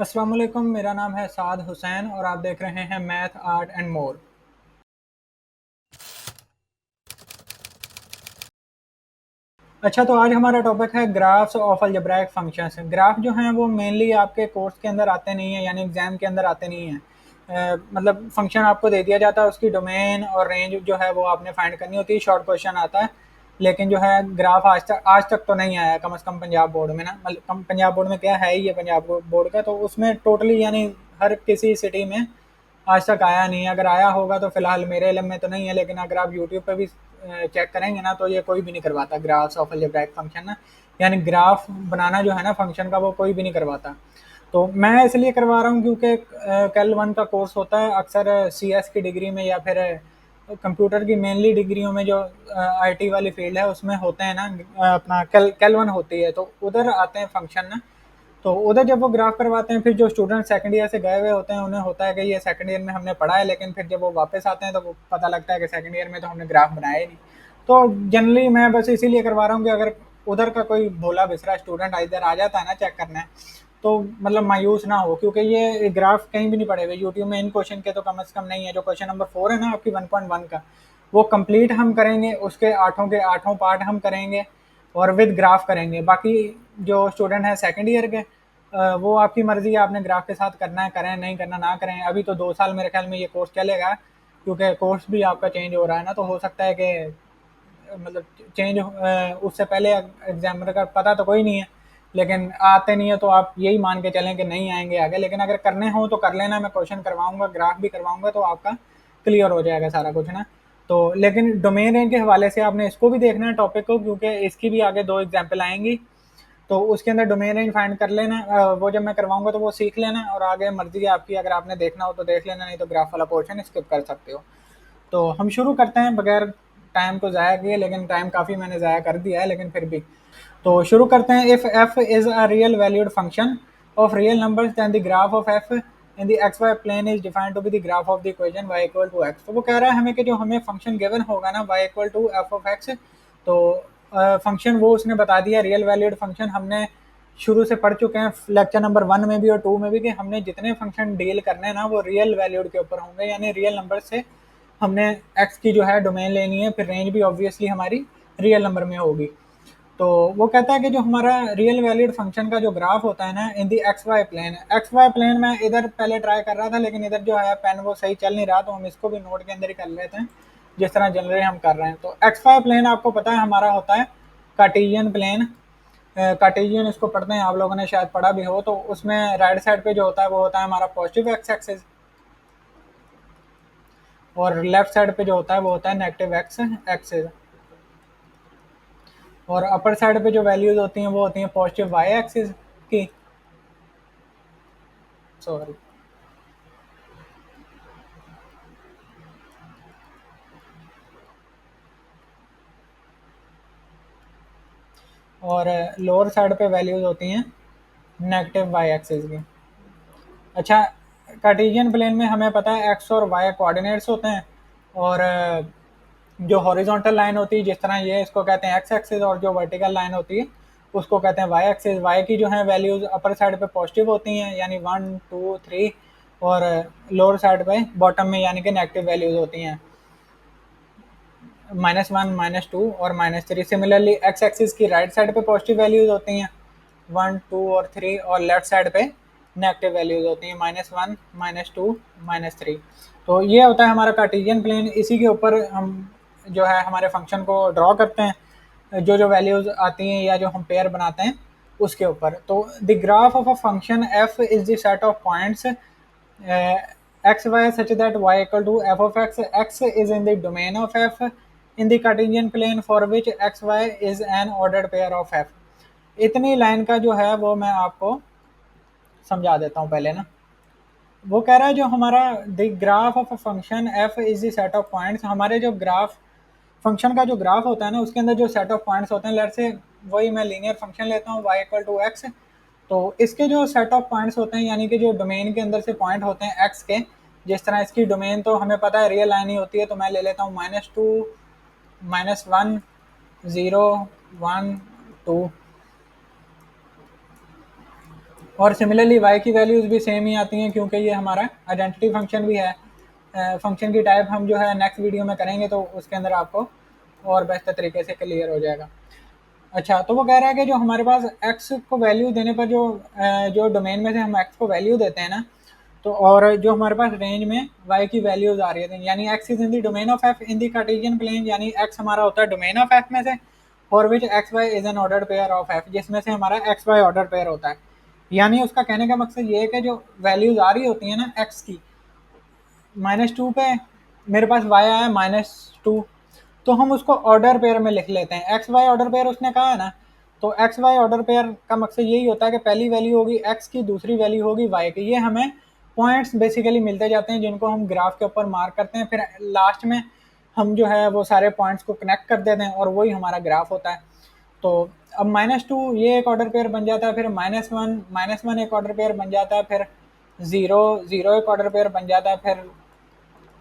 अस्सलाम वालेकुम, मेरा नाम है साद हुसैन और आप देख रहे हैं मैथ आर्ट एंड मोर। अच्छा, तो आज हमारा टॉपिक है graphs of algebraic functions. Graph जो हैं वो मेनली आपके कोर्स के अंदर आते नहीं हैं, यानी एग्जाम के अंदर आते नहीं हैं। मतलब फंक्शन आपको दे दिया जाता है, उसकी डोमेन और रेंज जो है वो आपने फाइंड करनी होती है, शॉर्ट क्वेश्चन आता है। लेकिन जो है ग्राफ आज तक तो नहीं आया, कम से कम पंजाब बोर्ड में ना। मतलब पंजाब बोर्ड में क्या है ही है, पंजाब बोर्ड का तो उसमें टोटली यानी हर किसी सिटी में आज तक आया नहीं है। अगर आया होगा तो फिलहाल मेरे इलम में तो नहीं है, लेकिन अगर आप यूट्यूब पे भी चेक करेंगे ना तो ये कोई भी नहीं करवाता ग्राफ्स ऑफ अलजेब्राइक फंक्शन ना। यानी ग्राफ बनाना जो है ना फंक्शन का, वो कोई भी नहीं करवाता। तो मैं इसलिए करवा रहा हूँ क्योंकि कैल वन का कोर्स होता है अक्सर सी एस की डिग्री में या फिर कंप्यूटर की मेनली डिग्रियों में, जो आईटी वाली फील्ड है उसमें होते हैं ना। अपना कैल वन होती है तो उधर आते हैं फंक्शन ना। तो उधर जब वो ग्राफ करवाते हैं, फिर जो स्टूडेंट सेकंड ईयर से गए हुए होते हैं उन्हें होता है कि ये सेकंड ईयर में हमने पढ़ा है, लेकिन फिर जब वो वापस आते हैं तो वो पता लगता है कि सेकंड ईयर में तो हमने ग्राफ बनाया ही नहीं। तो जनरली मैं बस इसीलिए करवा रहा हूँ कि अगर उधर का कोई भोला बिसरा स्टूडेंट इधर आ जाता है ना चेक करना है, तो मतलब मायूस ना हो, क्योंकि ये ग्राफ कहीं भी नहीं पड़े हुए यूट्यूब में। इन क्वेश्चन के तो कम से कम नहीं है। जो क्वेश्चन नंबर 4 है ना आपकी 1.1 का, वो कंप्लीट हम करेंगे, उसके आठों के आठों पार्ट हम करेंगे और विद ग्राफ करेंगे। बाकी जो स्टूडेंट है सेकंड ईयर के, वो आपकी मर्जी है, आपने ग्राफ के साथ करना है करें, नहीं करना ना करें। अभी तो 2 साल मेरे ख्याल में ये कोर्स चलेगा, क्योंकि कोर्स भी आपका चेंज हो रहा है ना, तो हो सकता है कि मतलब चेंज उससे पहले एग्जामिनर का पता तो कोई नहीं है। लेकिन आते नहीं है तो आप यही मान के चलें कि नहीं आएंगे आगे। लेकिन अगर करने हो तो कर लेना, मैं क्वेश्चन करवाऊंगा, ग्राफ भी करवाऊंगा, तो आपका क्लियर हो जाएगा सारा कुछ ना। तो लेकिन डोमेन रेंज के हवाले से आपने इसको भी देखना है टॉपिक को, क्योंकि इसकी भी आगे 2 एग्जाम्पल आएंगी। तो उसके अंदर डोमेन रेंज फाइंड कर लेना। वो जब मैं करवाऊंगा तो वो सीख लेना, और आगे मर्जी है आपकी, अगर आपने देखना हो तो देख लेना, नहीं तो ग्राफ वाला पोर्शन स्किप कर सकते हो। तो हम शुरू करते हैं बगैर टाइम को ज़ाया किए, लेकिन टाइम काफ़ी मैंने ज़ाया कर दिया है, लेकिन फिर भी। तो शुरू करते हैं। If F is a real valued function of real numbers then the graph of F in the X Y plane is defined to be the graph of the equation y equal to X. तो वो कह रहा है हमें कि जो हमें function given होगा ना y equal to F of X, तो फंक्शन वो उसने बता दिया रियल वैल्यूड फंक्शन। हमने शुरू से पढ़ चुके हैं लेक्चर नंबर 1 में भी और 2 में भी, कि हमने जितने फंक्शन डील करने हैं ना वो रियल वैल्यूड के ऊपर होंगे, यानी रियल नंबर से हमने एक्स की जो है डोमेन लेनी है, फिर रेंज भी ऑब्वियसली हमारी रियल नंबर में होगी। तो वो कहता है कि जो हमारा रियल वैलिड फंक्शन का जो ग्राफ होता है ना in the X Y plane, X Y plane में इधर पहले ट्राई कर रहा था, लेकिन इधर जो है पेन वो सही चल नहीं रहा, तो हम इसको भी नोट के अंदर ही कर लेते हैं जिस तरह जनरली हम कर रहे हैं। तो एक्स वाई प्लेन आपको पता है हमारा होता है कार्टेशियन प्लेन। कार्टेशियन इसको पढ़ते हैं, आप लोगों ने शायद पढ़ा भी हो। तो उसमें राइट साइड पे जो होता है वो होता है हमारा पॉजिटिव एक्स एक्सिस, और लेफ्ट साइड पे जो होता है वो होता है नेगेटिव एक्स एक्सिस। और अपर साइड पे जो वैल्यूज होती हैं वो होती हैं पॉजिटिव वाई एक्सिस की। सॉरी। और लोअर साइड पे वैल्यूज होती हैं नेगेटिव वाई एक्सिस की। अच्छा, कार्टेशियन प्लेन में हमें पता है एक्स और वाई कोऑर्डिनेट्स होते हैं, और जो हॉरिजॉन्टल लाइन होती है जिस तरह ये, इसको कहते हैं एक्स एक्सिस, और जो वर्टिकल लाइन होती है उसको कहते हैं वाई एक्सिस। वाई की जो है वैल्यूज अपर साइड पे पॉजिटिव होती हैं, यानी 1 2 3, और लोअर साइड पे बॉटम में यानी कि नेगेटिव वैल्यूज होती हैं, -1 -2 और -3। सिमिलरली एक्स एक्सिस की राइट साइड पे पॉजिटिव वैल्यूज होती हैं 1 2 और 3, और लेफ्ट साइड पे नेगेटिव वैल्यूज होती हैं -1 -2 -3। तो ये होता है हमारा कार्टेशियन प्लेन। इसी के ऊपर हम जो है हमारे फंक्शन को ड्रॉ करते हैं, जो जो वैल्यूज आती हैं या जो हम पेयर बनाते हैं उसके ऊपर। तो the graph of a function F is the set of points x Y such that Y equal to F of X, X is in the domain of F in the Cartesian plane for which X Y is an ordered pair of F. इतनी line का जो है वो मैं आपको समझा देता हूँ पहले ना। वो कह रहा है जो हमारा the graph of a function F is the set of points, हमारे जो ग्राफ फंक्शन का जो ग्राफ होता है ना उसके अंदर जो सेट ऑफ पॉइंट्स होते हैं, लेट से वही मैं लीनियर फंक्शन लेता हूँ y इक्वल टू एक्स। तो इसके जो सेट ऑफ पॉइंट्स होते हैं, यानी कि जो डोमेन के अंदर से पॉइंट होते हैं x के, जिस तरह इसकी डोमेन तो हमें पता है रियल लाइन ही होती है, तो मैं ले लेता हूँ -2 -1 0 1 2, और सिमिलरली वाई की वैल्यूज़ भी सेम ही आती हैं, क्योंकि ये हमारा आइडेंटिटी फंक्शन भी है। फंक्शन की टाइप हम जो है नेक्स्ट वीडियो में करेंगे, तो उसके अंदर आपको और बेहतर तरीके से क्लियर हो जाएगा। अच्छा, तो वो कह रहा है कि जो हमारे पास x को वैल्यू देने पर जो डोमेन में से हम x को वैल्यू देते हैं ना, तो और जो हमारे पास रेंज में y की वैल्यूज आ रही है, यानी x is in the domain of f in the Cartesian plane, यानी x हमारा होता है डोमेन ऑफ f में से, for which X Y is an order pair of f, जिसमें से हमारा एक्स वाई ऑर्डर पेयर होता है। यानी उसका कहने का मकसद ये है कि जो वैल्यूज आ रही होती है ना x की, -2 पे मेरे पास y आया -2, तो हम उसको ऑर्डर पेयर में लिख लेते हैं। एक्स वाई ऑर्डर पेयर उसने कहा है ना, तो एक्स वाई ऑर्डर पेयर का मकसद यही होता है कि पहली वैल्यू होगी एक्स की, दूसरी वैल्यू होगी वाई की। ये हमें पॉइंट्स बेसिकली मिलते जाते हैं, जिनको हम ग्राफ के ऊपर मार्क करते हैं, फिर लास्ट में हम जो है वो सारे पॉइंट्स को कनेक्ट कर देते हैं और वही हमारा ग्राफ होता है। तो अब -2 ये एक ऑर्डर पेयर बन जाता है, फिर -1 एक ऑर्डर पेयर बन जाता है, फिर 0 एक ऑर्डर पेयर बन जाता है, फिर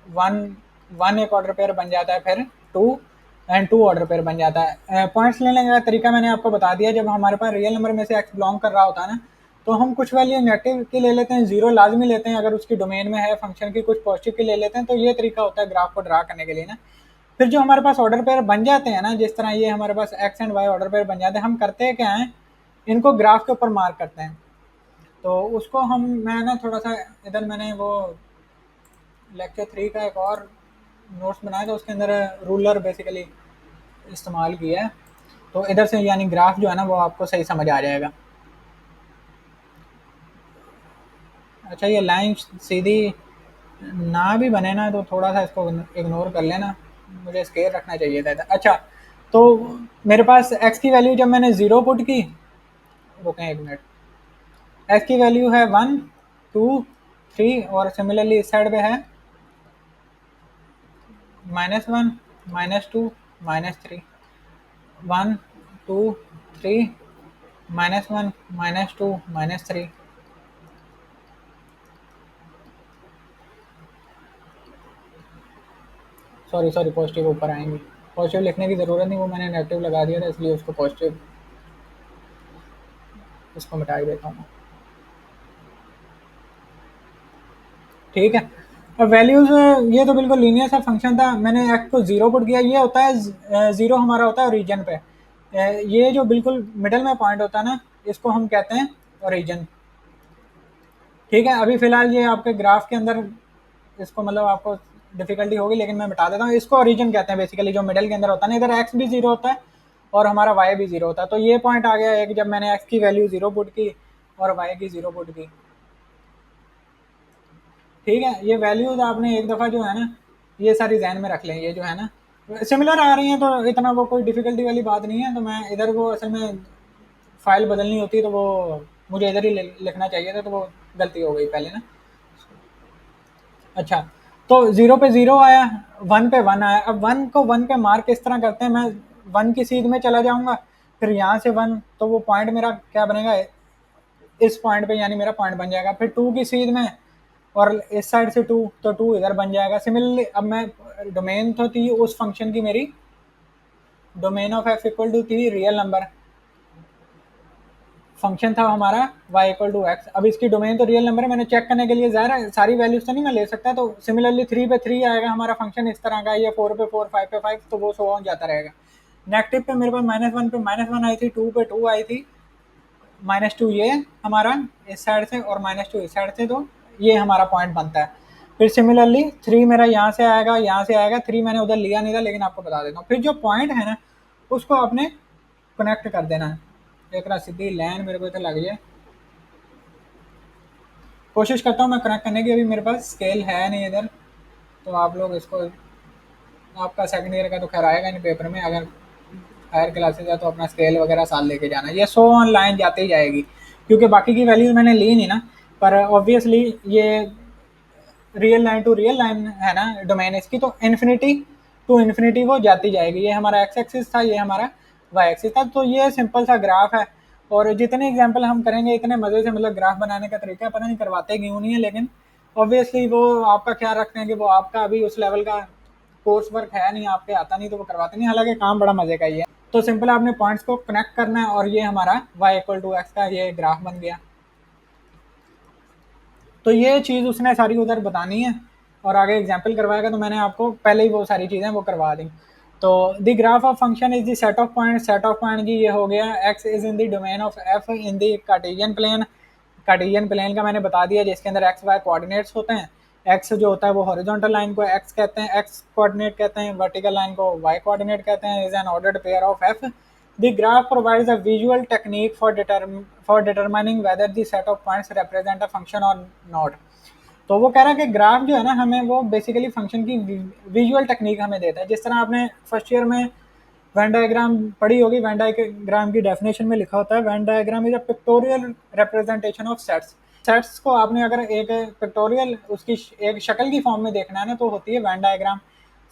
1 एक ऑर्डर पेयर बन जाता है, फिर 2 ऑर्डर पेयर बन जाता है। पॉइंट्स लेने का तरीका मैंने आपको बता दिया। जब हमारे पास रियल नंबर में से एक्स बिलोंग कर रहा होता है ना, तो हम कुछ वैल्यू नेगेटिव की ले लेते हैं, 0 लाजमी लेते हैं अगर उसकी डोमेन में है फंक्शन की, कुछ पॉजिटिव की ले लेते हैं। तो ये तरीका होता है ग्राफ को ड्रा करने के लिए ना। फिर जो हमारे पास ऑर्डर पेयर बन जाते हैं ना, जिस तरह ये हमारे पास X and Y order pair बन जाते हैं, हम करते हैं क्या है, इनको ग्राफ के ऊपर मार्क करते हैं। तो उसको मैं ना थोड़ा सा इधर मैंने वो लेक्चर 3 का एक और नोट्स बनाया था, उसके अंदर रूलर बेसिकली इस्तेमाल किया है। तो इधर से यानी ग्राफ जो है ना वो आपको सही समझ आ जाएगा। अच्छा, ये लाइन सीधी ना भी बने ना, तो थोड़ा सा इसको इग्नोर कर लेना, मुझे स्केयर रखना चाहिए था। अच्छा, तो मेरे पास x की वैल्यू जब मैंने 0 पुट की, रुकें एक मिनट, x की वैल्यू है 1 2 3, और सिमिलरली इस साइड पे है -1 -2 -3, 1 2 3 -1 -2 -3। सॉरी पॉजिटिव ऊपर आएंगे, पॉजिटिव लिखने की ज़रूरत नहीं, वो मैंने नेगेटिव लगा दिया था, इसलिए उसको पॉजिटिव, इसको मिटा ही देता हूँ। ठीक है, अब वैल्यूज, ये तो बिल्कुल लीनियर सा फंक्शन था, मैंने एक्स को 0 पुट किया। ये होता है 0 हमारा होता है ओरिजिन पे। ये जो बिल्कुल मिडल में पॉइंट होता है ना, इसको हम कहते हैं ओरिजिन। ठीक है, अभी फिलहाल ये आपके ग्राफ के अंदर इसको मतलब आपको डिफिकल्टी होगी, लेकिन मैं बता देता हूँ। इसको ओरिजिन कहते हैं बेसिकली, जो मिडल के अंदर होता है ना, इधर एक्स भी 0 होता है और हमारा वाई भी 0 होता है। तो ये पॉइंट आ गया एक, जब मैंने एक्स की वैल्यू 0 पुट की और वाई की 0 पुट की। ठीक है, ये वैल्यूज आपने एक दफ़ा जो है ना, ये सारी जहन में रख लें। ये जो है ना सिमिलर आ रही हैं, तो इतना वो कोई डिफिकल्टी वाली बात नहीं है। तो मैं इधर वो असल में फाइल बदलनी होती, तो वो मुझे इधर ही लिखना चाहिए था, तो वो गलती हो गई पहले ना। अच्छा, तो 0 पे 0 आया, 1 पे 1 आया। अब 1 को 1 पे मार्क किस तरह करते हैं, मैं 1 की सीध में चला जाऊंगा, फिर यहाँ से 1, तो वो पॉइंट मेरा क्या बनेगा, इस पॉइंट पे यानी मेरा पॉइंट बन जाएगा। फिर 2 की सीध में, और इस साइड से 2, तो 2 इधर बन जाएगा। सिमिलरली अब मैं डोमेन तो थी उस फंक्शन की, मेरी domain of F equal to थी रियल नंबर, फंक्शन था हमारा y इक्वल टू एक्स। अब इसकी डोमेन तो रियल नंबर है, मैंने चेक करने के लिए ज़ाहिर है सारी वैल्यूज तो नहीं मैं ले सकता। तो सिमिलरली 3 पे 3 आएगा हमारा फंक्शन इस तरह का, या 4 पे 4, 5 पे 5, तो वो सो ऑन जाता रहेगा। नेगेटिव पे मेरे पास -1 पे -1 आई थी, 2 पे 2 आई थी, -2 ये हमारा इस साइड से और -2 इस साइड से, तो ये हमारा पॉइंट बनता है। फिर सिमिलरली 3 मेरा यहाँ से आएगा, यहाँ से आएगा। 3 मैंने उधर लिया नहीं था, लेकिन आपको बता देता हूँ। फिर जो पॉइंट है ना, उसको आपने कनेक्ट कर देना है। एक सीधी लाइन मेरे को इधर लग जाए, कोशिश करता हूँ मैं कनेक्ट करने की। अभी मेरे पास स्केल है नहीं इधर, तो आप लोग इसको, आपका सेकंड ईयर का तो खैर आएगा नहीं पेपर में, अगर हायर क्लासेज है तो अपना स्केल वगैरह साथ लेके जाना। ये सो ऑन लाइन जाती ही जाएगी, क्योंकि बाकी की वैल्यूज मैंने ली नहीं ना। पर ऑब्वियसली ये real line to real line है ना डोमेन इसकी, तो इन्फिनिटी टू इन्फिनिटी वो जाती जाएगी। ये हमारा एक्स एक्सिस था, ये हमारा वाई एक्सिस था। तो ये सिंपल सा ग्राफ है, और जितने एग्जाम्पल हम करेंगे इतने मज़े से, मतलब ग्राफ बनाने का तरीका पता नहीं करवाते क्यों नहीं है, लेकिन ऑब्वियसली वो आपका ख्याल रखते हैं कि वो आपका अभी उस लेवल का कोर्स वर्क है नहीं, आपके आता नहीं, तो वो करवाते नहीं। हालांकि काम बड़ा मजे का ही है। तो सिंपल आपने पॉइंट्स को कनेक्ट करना है, और ये हमारा y इक्वल टू एक्स का ये ग्राफ बन गया। तो ये चीज़ उसने सारी उधर बतानी है और आगे एग्जाम्पल करवाएगा, तो मैंने आपको पहले ही वो सारी चीज़ें वो करवा दी। तो the graph of function is the set of point जी, ये हो गया X is in the domain of F in the Cartesian plane. Cartesian plane का मैंने बता दिया, जिसके अंदर एक्स वाई कोऑर्डिनेट्स होते हैं। एक्स जो होता है वो हॉरिजॉन्टल लाइन को एक्स कहते हैं, एक्स कोऑर्डिनेट कहते हैं, वर्टिकल लाइन को वाई कोऑर्डिनेट कहते हैं। Is an ordered pair of F. The graph provides a visual technique for determining whether the set of points represent a function और not. तो वो कह रहा है कि ग्राफ जो है ना, हमें वो बेसिकली फंक्शन की विजुअल टेक्निक हमें देता है। जिस तरह आपने फर्स्ट ईयर में वेन डायग्राम पढ़ी होगी, वेन डायग्राम की डेफिनेशन में लिखा होता है Venn diagram is a pictorial representation of sets. Sets को आपने अगर एक पिक्टोरियल उसकी एक शक्ल की फॉर्म में देखना है ना, तो होती है वेन डायग्राम।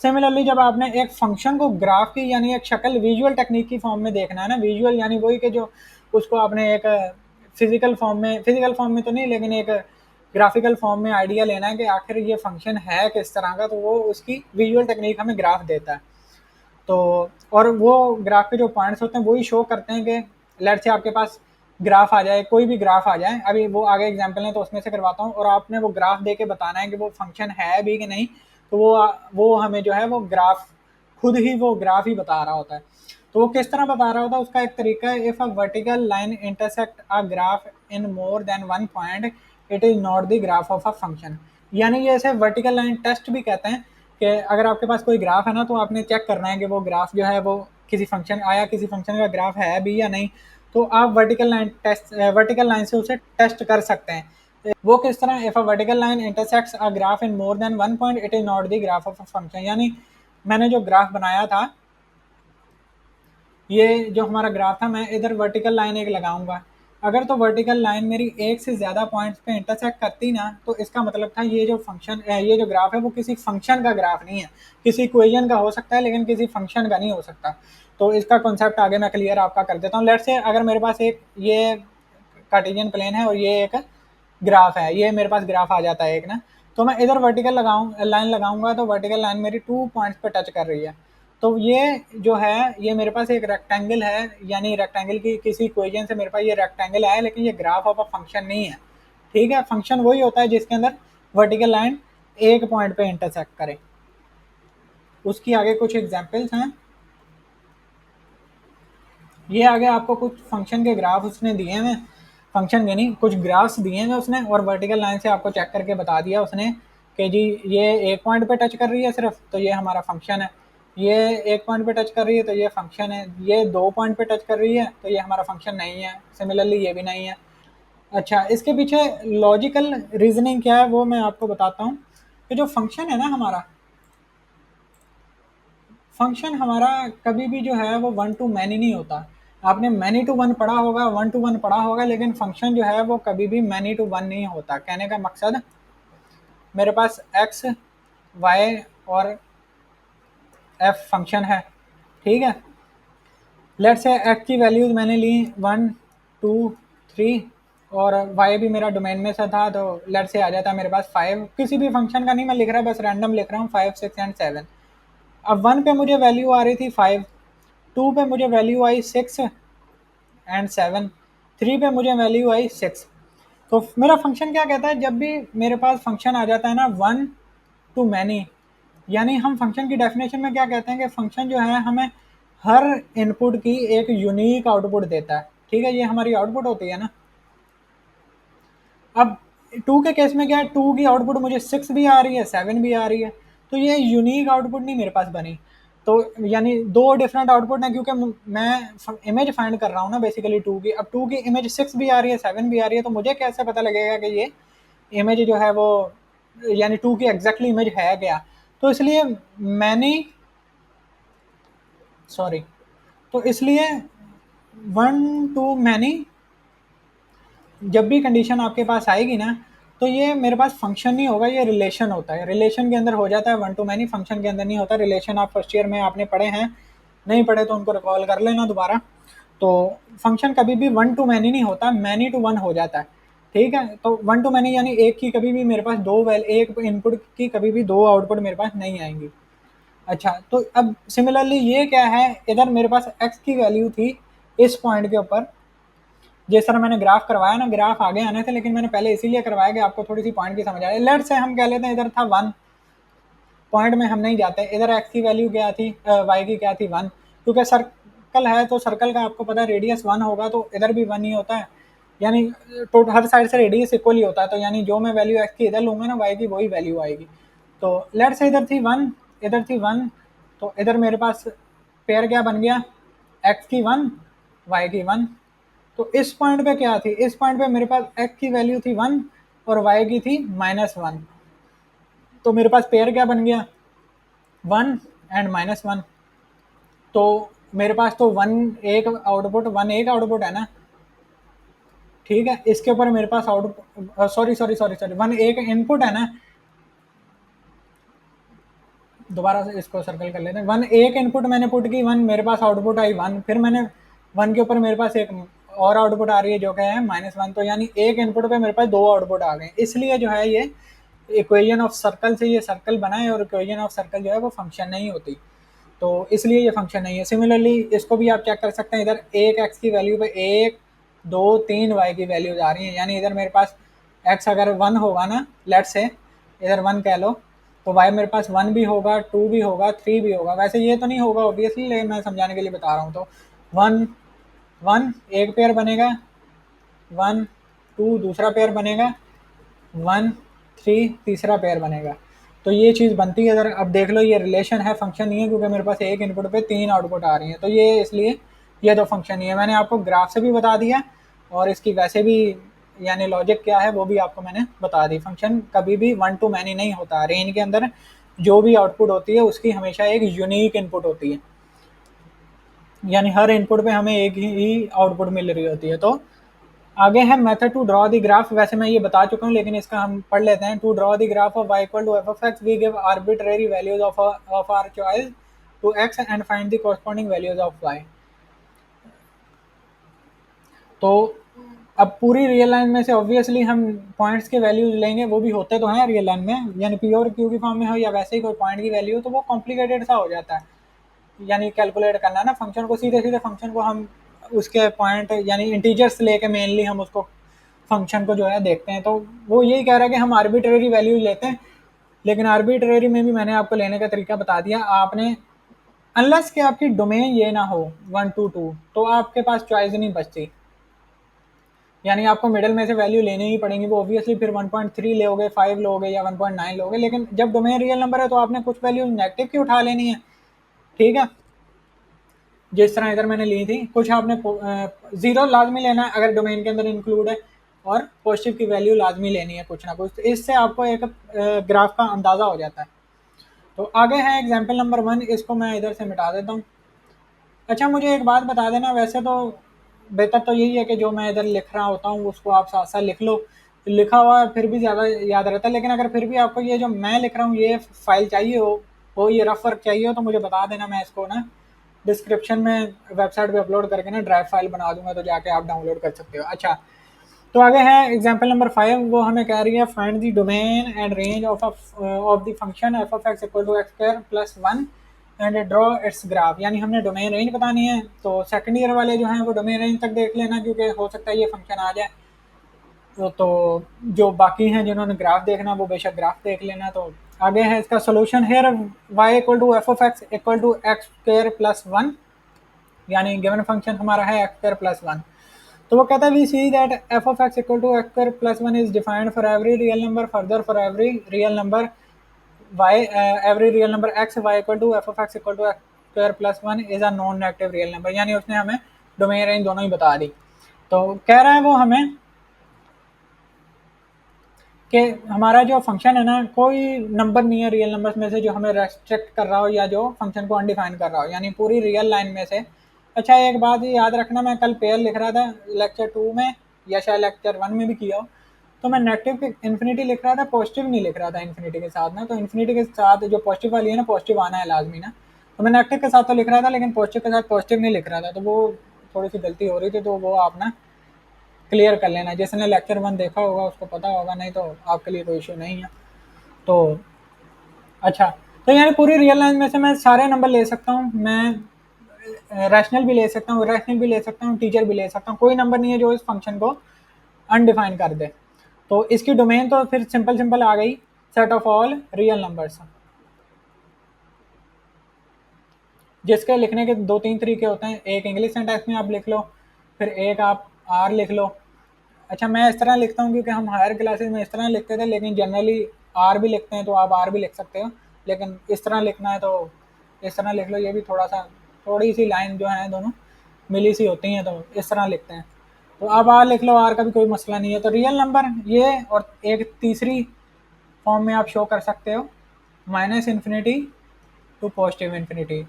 सिमिलरली जब आपने एक फंक्शन को ग्राफ की यानी एक शक्ल विजुअल टेक्निक की फॉर्म में देखना है ना, विजुअल यानी वही कि जो उसको आपने एक फिजिकल फॉर्म में तो नहीं, लेकिन एक ग्राफिकल फॉर्म में आइडिया लेना है कि आखिर ये फंक्शन है किस तरह का, तो वो उसकी विजुअल टेक्निक हमें ग्राफ देता है। तो और वो ग्राफ के जो पॉइंट्स होते हैं वही शो करते हैं कि लेट से आपके पास ग्राफ आ जाए, कोई भी ग्राफ आ जाए, अभी वो आगे एग्जांपल है तो उसमें से करवाता हूँ, और आपने वो ग्राफ दे के बताना है कि वो फंक्शन है भी कि नहीं। तो वो हमें जो है वो ग्राफ खुद ही वो ग्राफ ही बता रहा होता है। तो वो किस तरह बता रहा होता है, उसका एक तरीका है, if a vertical line intersect a graph in more than one point it is not the graph of a function. यानी ये इसे वर्टिकल लाइन टेस्ट भी कहते हैं कि अगर आपके पास कोई ग्राफ है ना, तो आपने चेक करना है कि वो ग्राफ जो है वो किसी फंक्शन आया, किसी फंक्शन का ग्राफ है भी या नहीं। तो आप वर्टिकल लाइन से उसे टेस्ट कर सकते हैं। वो किस तरह, if a vertical line intersects a graph in more than one point it is not the graph of a function. यानी मैंने जो ग्राफ बनाया था, ये जो हमारा ग्राफ था, मैं इधर वर्टिकल लाइन एक लगाऊंगा। अगर तो वर्टिकल लाइन मेरी एक से ज़्यादा पॉइंट्स पे इंटरसेक्ट करती ना, तो इसका मतलब था ये जो ग्राफ है वो किसी फंक्शन का ग्राफ नहीं है। किसी इक्वेशन का हो सकता है लेकिन किसी फंक्शन का नहीं हो सकता। तो इसका कॉन्सेप्ट आगे मैं क्लियर आपका कर देता हूँ। लेट्स से अगर मेरे पास एक ये कार्टेशियन प्लेन है और ये एक ग्राफ है, ये मेरे पास ग्राफ आ जाता है एक ना, तो मैं इधर वर्टिकल लाइन लगाऊंगा, तो वर्टिकल लाइन मेरी 2 पॉइंट्स पे टच कर रही है। तो ये जो है ये मेरे पास एक रेक्टेंगल है, यानी रेक्टेंगल की किसी इक्वेशन से मेरे पास ये रेक्टेंगल है, लेकिन ये ग्राफ ऑफ अ फंक्शन नहीं है। ठीक है, फंक्शन वही होता है जिसके अंदर वर्टिकल लाइन एक पॉइंट पे इंटरसेक्ट करे। उसकी आगे कुछ एग्जांपल्स हैं। ये आगे आपको कुछ फंक्शन के ग्राफ उसने दिए हैं, फंक्शन के नहीं, कुछ ग्राफ्स दिए हैं उसने, और वर्टिकल लाइन से आपको चेक करके बता दिया उसने कि जी ये एक पॉइंट पे टच कर रही है सिर्फ, तो ये हमारा फंक्शन है। ये एक पॉइंट पे टच कर रही है तो ये फंक्शन है। ये 2 पॉइंट पे टच कर रही है तो ये हमारा फंक्शन नहीं है। सिमिलरली ये भी नहीं है। अच्छा, इसके पीछे लॉजिकल रीजनिंग क्या है वो मैं आपको बताता हूँ। कि जो फंक्शन है ना हमारा, फंक्शन हमारा कभी भी जो है वो वन टू मैनी नहीं होता। आपने मैनी टू वन पढ़ा होगा, वन टू वन पढ़ा होगा, लेकिन फंक्शन जो है वो कभी भी मैनी टू वन नहीं होता। कहने का मकसद, मेरे पास एक्स वाई और एफ फंक्शन है। ठीक है, लेट्स से एक्स की वैल्यूज मैंने ली 1 2 3, और वाई भी मेरा डोमेन में से था, तो लेट्स से आ जाता है मेरे पास 5। किसी भी फंक्शन का नहीं मैं लिख रहा, बस रैंडम लिख रहा हूँ, 5 6 एंड 7। अब 1 पे मुझे वैल्यू आ रही थी 5, 2 पे मुझे वैल्यू आई 6 एंड 7, 3 पे मुझे वैल्यू आई 6। तो मेरा फंक्शन क्या कहता है, जब भी मेरे पास फंक्शन आ जाता है ना वन टू मैनी, यानी हम फंक्शन की डेफिनेशन में क्या कहते हैं कि फंक्शन जो है हमें हर इनपुट की एक यूनिक आउटपुट देता है। ठीक है, ये हमारी आउटपुट होती है ना। अब टू के केस में क्या है, टू की आउटपुट मुझे 6 भी आ रही है, 7 भी आ रही है, तो ये यूनिक आउटपुट नहीं मेरे पास बनी। तो यानी दो डिफरेंट आउटपुट है, क्योंकि मैं इमेज फाइंड कर रहा हूँ ना बेसिकली टू की। अब टू की इमेज 6 भी आ रही है, 7 भी आ रही है, तो मुझे कैसे पता लगेगा कि ये इमेज जो है वो यानी टू की एग्जैक्टली इमेज है क्या। तो इसलिए मैंने सॉरी तो इसलिए वन टू मैनी जब भी कंडीशन आपके पास आएगी ना, तो ये मेरे पास फंक्शन नहीं होगा, ये रिलेशन होता है। रिलेशन के अंदर हो जाता है वन टू मैनी, फंक्शन के अंदर नहीं होता। रिलेशन आप फर्स्ट ईयर में आपने पढ़े हैं, नहीं पढ़े तो उनको रिकॉल कर लेना दोबारा। तो फंक्शन कभी भी वन टू मैनी नहीं होता, मैनी टू वन हो जाता है। ठीक है, तो वन टू मैनी यानी एक की कभी भी मेरे पास एक इनपुट की कभी भी दो आउटपुट मेरे पास नहीं आएंगी। अच्छा, तो अब सिमिलरली ये क्या है, इधर मेरे पास एक्स की वैल्यू थी इस पॉइंट के ऊपर, जिस तरह मैंने ग्राफ करवाया ना, ग्राफ आगे आने थे, लेकिन मैंने पहले इसीलिए करवाया कि आपको थोड़ी सी पॉइंट की समझ आ जाए। लेट से हम कह लेते हैं इधर था 1, पॉइंट में हम नहीं जाते, इधर एक्स की वैल्यू क्या थी, वाई की क्या थी, 1, क्योंकि सर्कल है तो सर्कल का आपको पता है रेडियस 1 होगा, तो इधर भी 1 ही होता है, यानी टोटल हर साइड से रेडियस इक्वल ही होता है, तो यानी जो मैं वैल्यू एक्स की इधर लूंगा ना, वाई की वही वैल्यू आएगी। तो लेट से इधर थी 1, इधर थी 1, तो इधर मेरे पास पेयर क्या बन गया, एक्स की 1, वाई की 1। तो इस पॉइंट पे क्या थी, इस पॉइंट पे मेरे पास एक्स की वैल्यू थी 1 और वाई की थी -1, तो मेरे पास पेयर क्या बन गया, 1 एंड -1। तो मेरे पास तो 1 एक आउटपुट, 1 एक आउटपुट है ना, ठीक है, इसके ऊपर मेरे पास output, sorry sorry sorry sorry, 1 एक इनपुट है ना, दोबारा से इसको सर्कल कर लेते हैं, 1 एक इनपुट मैंने पुट की, 1 मेरे पास आउटपुट आई 1, फिर मैंने 1 के ऊपर मेरे पास एक और आउटपुट आ रही है जो क्या है -1, तो यानी एक इनपुट पे मेरे पास 2 आउटपुट आ गए, इसलिए जो है ये इक्वेशन ऑफ सर्कल से ये सर्कल बना है, और इक्वेशन ऑफ सर्कल जो है वो फंक्शन नहीं होती, तो इसलिए ये फंक्शन नहीं है। सिमिलरली इसको भी आप चेक कर सकते हैं, इधर एक एक्स की वैल्यू पे 1 2 3 वाई की वैल्यूज आ रही हैं, यानी इधर मेरे पास एक्स अगर 1 होगा ना, लेट से इधर 1 कह लो, तो वाई मेरे पास 1 भी होगा, 2 भी होगा, 3 भी होगा, वैसे ये तो नहीं होगा ऑब्वियसली, लेकिन मैं समझाने के लिए बता रहा हूँ। तो 1 1 एक पेयर बनेगा, 1 2 दूसरा पेयर बनेगा, 1 3 तीसरा पेयर बनेगा, तो ये चीज़ बनती है। अगर अब देख लो ये रिलेशन है, फंक्शन नहीं है, क्योंकि मेरे पास एक इनपुट पे 3 आउटपुट आ रही हैं, तो ये इसलिए ये तो फंक्शन नहीं है। मैंने आपको ग्राफ से भी बता दिया, और इसकी वैसे भी यानी लॉजिक क्या है वो भी आपको मैंने बता दी। फंक्शन कभी भी 1 to मैनी नहीं होता, रेंज के अंदर जो भी आउटपुट होती है उसकी हमेशा एक यूनिक इनपुट होती है, यानी हर इनपुट पे हमें एक ही आउटपुट मिल रही होती है। तो आगे है method to draw the graph, वैसे मैं ये बता चुका हूँ, लेकिन इसका हम पढ़ लेते हैं। To draw the graph of y equal to F of X, we give arbitrary values of our choice to x and find the corresponding values of y। तो अब पूरी रियल लाइन में से ऑब्वियसली हम पॉइंट्स के values लेंगे, वो भी होते तो हैं रियल लाइन में, यानी पी और क्यू की फॉर्म में हो या वैसे ही कोई पॉइंट की वैल्यू, तो वो कॉम्प्लिकेटेड सा हो जाता है, यानी कैलकुलेट करना ना फंक्शन को, सीधे सीधे फंक्शन को हम उसके पॉइंट यानी इंटीजर्स लेके मेनली हम उसको फंक्शन को जो है देखते हैं। तो वो यही कह रहा है कि हम आर्बिट्रेरी वैल्यूज लेते हैं, लेकिन आर्बिट्रेरी में भी मैंने आपको लेने का तरीका बता दिया। आपने अनलेस कि आपकी डोमेन ये ना हो 1 to 2, तो आपके पास चॉइस नहीं बचती, यानी आपको मिडिल में से वैल्यू लेनी ही पड़ेंगी। वो ऑब्वियसली फिर 1.3 लोगे, 5 लोगे या 1.9 लोगे, लेकिन जब डोमेन रियल नंबर है तो आपने कुछ वैल्यू नेगेटिव की उठा लेनी है, ठीक है, जिस तरह इधर मैंने ली थी। कुछ आपने जीरो लाजमी लेना है अगर डोमेन के अंदर इंक्लूड है, और पॉजिटिव की वैल्यू लाजमी लेनी है कुछ ना कुछ, तो इससे आपको एक ग्राफ का अंदाज़ा हो जाता है। तो आगे है एग्जाम्पल नंबर 1, इसको मैं इधर से मिटा देता हूँ। अच्छा मुझे एक बात बता देना, वैसे तो बेहतर तो यही है कि जो मैं इधर लिख रहा होता हूँ उसको आप साथ साथ लिख लो, लिखा हुआ फिर भी ज़्यादा याद रहता है, लेकिन अगर फिर भी आपको ये जो मैं लिख रहा हूँ ये फाइल चाहिए हो ये रफ वर्क चाहिए हो, तो मुझे बता देना, मैं इसको ना डिस्क्रिप्शन में वेबसाइट पे अपलोड करके ना ड्राइव फाइल बना दूंगा, तो जाके आप डाउनलोड कर सकते हो। अच्छा, तो आगे है एग्जांपल नंबर 5, वो हमें कह रही है find the domain and range of the function F of x equal to X square plus 1 and draw its graph, यानी हमने डोमेन रेंज बतानी है। तो सेकंड ईयर वाले जो हैं वो डोमेन रेंज तक देख लेना, क्योंकि हो सकता है ये फंक्शन आ जाए। तो जो बाकी हैं जिन्होंने ग्राफ देखना वो बेशक ग्राफ देख लेना। तो आगे है इसका solution, here Y equal to F of x equal to X square plus 1, यानी गिवन फंक्शन हमारा है एक्स स्क्वायर प्लस 1। तो वो कहता है we see that F of x equal to X square plus 1 is defined for every real number, further for every real number Y every real number X Y equal to F of x equal to X square plus 1 is a non negative real number, यानी उसने हमें domain range दोनों ही बता दी। तो कह रहा है वो हमें कि हमारा जो फंक्शन है ना, कोई नंबर नहीं है रियल नंबर्स में से जो हमें रेस्ट्रिक्ट कर रहा हो या जो फंक्शन को अनडिफाइन कर रहा हो, यानी पूरी रियल लाइन में से। अच्छा एक बात याद रखना, मैं कल पेयर लिख रहा था लेक्चर 2 में या शायद लेक्चर 1 में भी किया हो, तो मैं नेगेटिव इन्फिनिटी लिख रहा था, पॉजिटिव नहीं लिख रहा था इन्फिनिटी के साथ ना। तो इन्फिनिटी के साथ जो पॉजिटिव वाली है ना, पॉजिटिव आना है लाजमी ना, तो मैं नेगेटिव के साथ तो लिख रहा था, लेकिन पॉजिटिव के साथ पॉजिटिव नहीं लिख रहा था, तो वो थोड़ी सी गलती हो रही थी, तो वो आप ना क्लियर कर लेना। जिसने लेक्चर 1 देखा होगा उसको पता होगा, नहीं तो आपके लिए कोई इशू नहीं है। तो अच्छा, तो यानी पूरी रियल लाइन में से मैं सारे नंबर ले सकता हूँ, मैं रैशनल भी ले सकता हूँ, रैशनल भी ले सकता हूँ, टीचर भी ले सकता हूँ, कोई नंबर नहीं है जो इस फंक्शन को अनडिफाइन कर दे। तो इसकी डोमेन तो फिर सिंपल सिंपल आ गई, set of all real numbers, जिसके लिखने के दो तीन तरीके होते हैं। एक इंग्लिश सिंटैक्स में आप लिख लो, फिर एक आप आर लिख लो। अच्छा, मैं इस तरह लिखता हूँ क्योंकि हम हायर क्लासेस में इस तरह लिखते थे, लेकिन जनरली आर भी लिखते हैं, तो आप आर भी लिख सकते हो, लेकिन इस तरह लिखना है तो इस तरह लिख लो। ये भी थोड़ा सा, थोड़ी सी लाइन जो है दोनों मिली सी होती हैं, तो इस तरह लिखते हैं। तो आप आर लिख लो, आर का भी कोई मसला नहीं है। तो रियल नंबर ये, और एक तीसरी फॉर्म में आप शो कर सकते हो, minus infinity to positive infinity.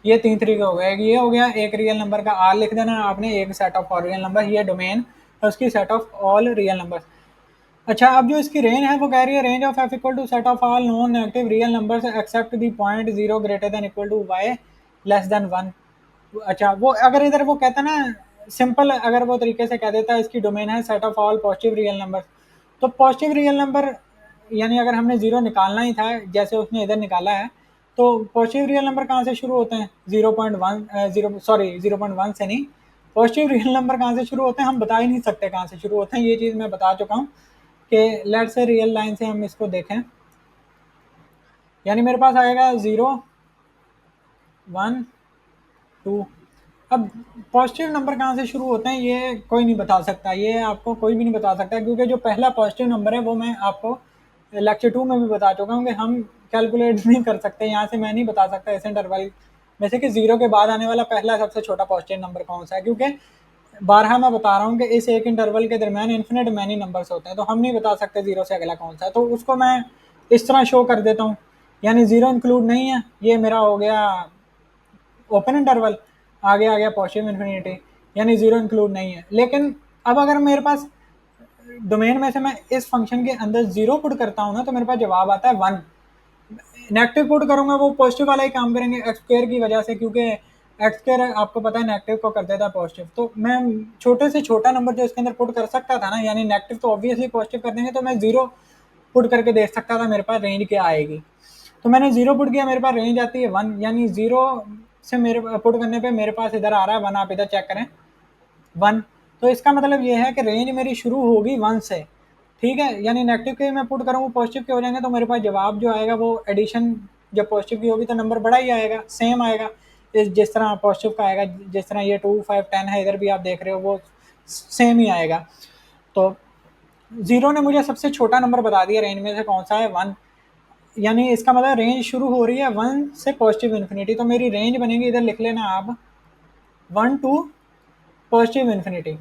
ये तीन तरीके हो गए। ये हो गया एक रियल नंबर का आर लिख देना आपने, एक set of all real number, ये डोमेन है उसकी, set of all real number. अच्छा, अब जो इसकी रेंज है वो कह रही है range of F equal to set of all non negative real numbers except the point zero greater than equal to Y less than one. अच्छा, वो अगर इधर वो कहता ना सिंपल, अगर वो तरीके से कह देता है इसकी डोमेन है set of all positive real number, तो पॉजिटिव रियल नंबर यानी अगर हमने जीरो निकालना ही था जैसे उसने इधर निकाला है, तो पॉजिटिव रियल नंबर कहाँ से शुरू होते हैं? 0.1, जीरो सॉरी 0.1 से नहीं, पॉजिटिव रियल नंबर कहाँ से शुरू होते हैं हम बता ही नहीं सकते कहाँ से शुरू होते हैं। ये चीज़ मैं बता चुका हूँ कि लेट से रियल लाइन से हम इसको देखें, यानी मेरे पास आएगा 0, 1, 2। अब पॉजिटिव नंबर कहाँ से शुरू होते हैं ये कोई नहीं बता सकता, ये आपको कोई भी नहीं बता सकता, क्योंकि जो पहला पॉजिटिव नंबर है वो मैं आपको लेक्चर 2 में भी बता चुका हूँ कि हम कैलकुलेट नहीं कर सकते, यहाँ से मैं नहीं बता सकता इस इंटरवल में से कि जीरो के बाद आने वाला पहला सबसे छोटा पॉजिटिव नंबर कौन सा है, क्योंकि बारहा मैं बता रहा हूँ कि इस एक इंटरवल के दरमियान इन्फिनिट मैनी नंबर्स होते हैं, तो हम नहीं बता सकते जीरो से अगला कौन सा है। तो उसको मैं इस तरह शो कर देता हूँ, यानी जीरो इंक्लूड नहीं है, ये मेरा हो गया ओपन इंटरवल, आगे आ गया पॉजिटिव इन्फिनिटी, यानी जीरो इंक्लूड नहीं है। लेकिन अब अगर मेरे पास डोमेन में से मैं इस फंक्शन के अंदर जीरो पुट करता हूँ ना, तो मेरे पास जवाब आता है 1। नेगेटिव पुट करूंगा वो पॉजिटिव वाला ही काम करेंगे एक्स स्क्वायर की वजह से, क्योंकि एक्स स्क्वायर आपको पता है नेगेटिव को कर देता है पॉजिटिव। तो मैं छोटे से छोटा नंबर जो इसके अंदर पुट कर सकता था ना, यानी नेगेटिव तो ऑब्वियसली पॉजिटिव कर देंगे, तो मैं जीरो पुट करके देख सकता था मेरे पास रेंज क्या आएगी। तो मैंने जीरो पुट किया, मेरे पास रेंज आती है 1, यानी जीरो से मेरे पुट करने पे मेरे पास इधर आ रहा है 1, आप इधर चेक करें 1। तो इसका मतलब ये है कि रेंज मेरी शुरू होगी 1 से, ठीक है। यानी नेगेटिव के मैं पुट करूँ पॉजिटिव के हो जाएंगे, तो मेरे पास जवाब जो आएगा वो एडिशन जब पॉजिटिव की होगी तो नंबर बड़ा ही आएगा, सेम आएगा जिस तरह पॉजिटिव का आएगा, जिस तरह ये 2, 5, 10 है इधर भी आप देख रहे हो वो सेम ही आएगा। तो जीरो ने मुझे सबसे छोटा नंबर बता दिया रेंज में से कौन सा है 1, यानी इसका मतलब रेंज शुरू हो रही है 1 से पॉजिटिव इन्फिनिटी। तो मेरी रेंज बनेगी, इधर लिख लेना आप, 1 टू पॉजिटिव इन्फिनिटी।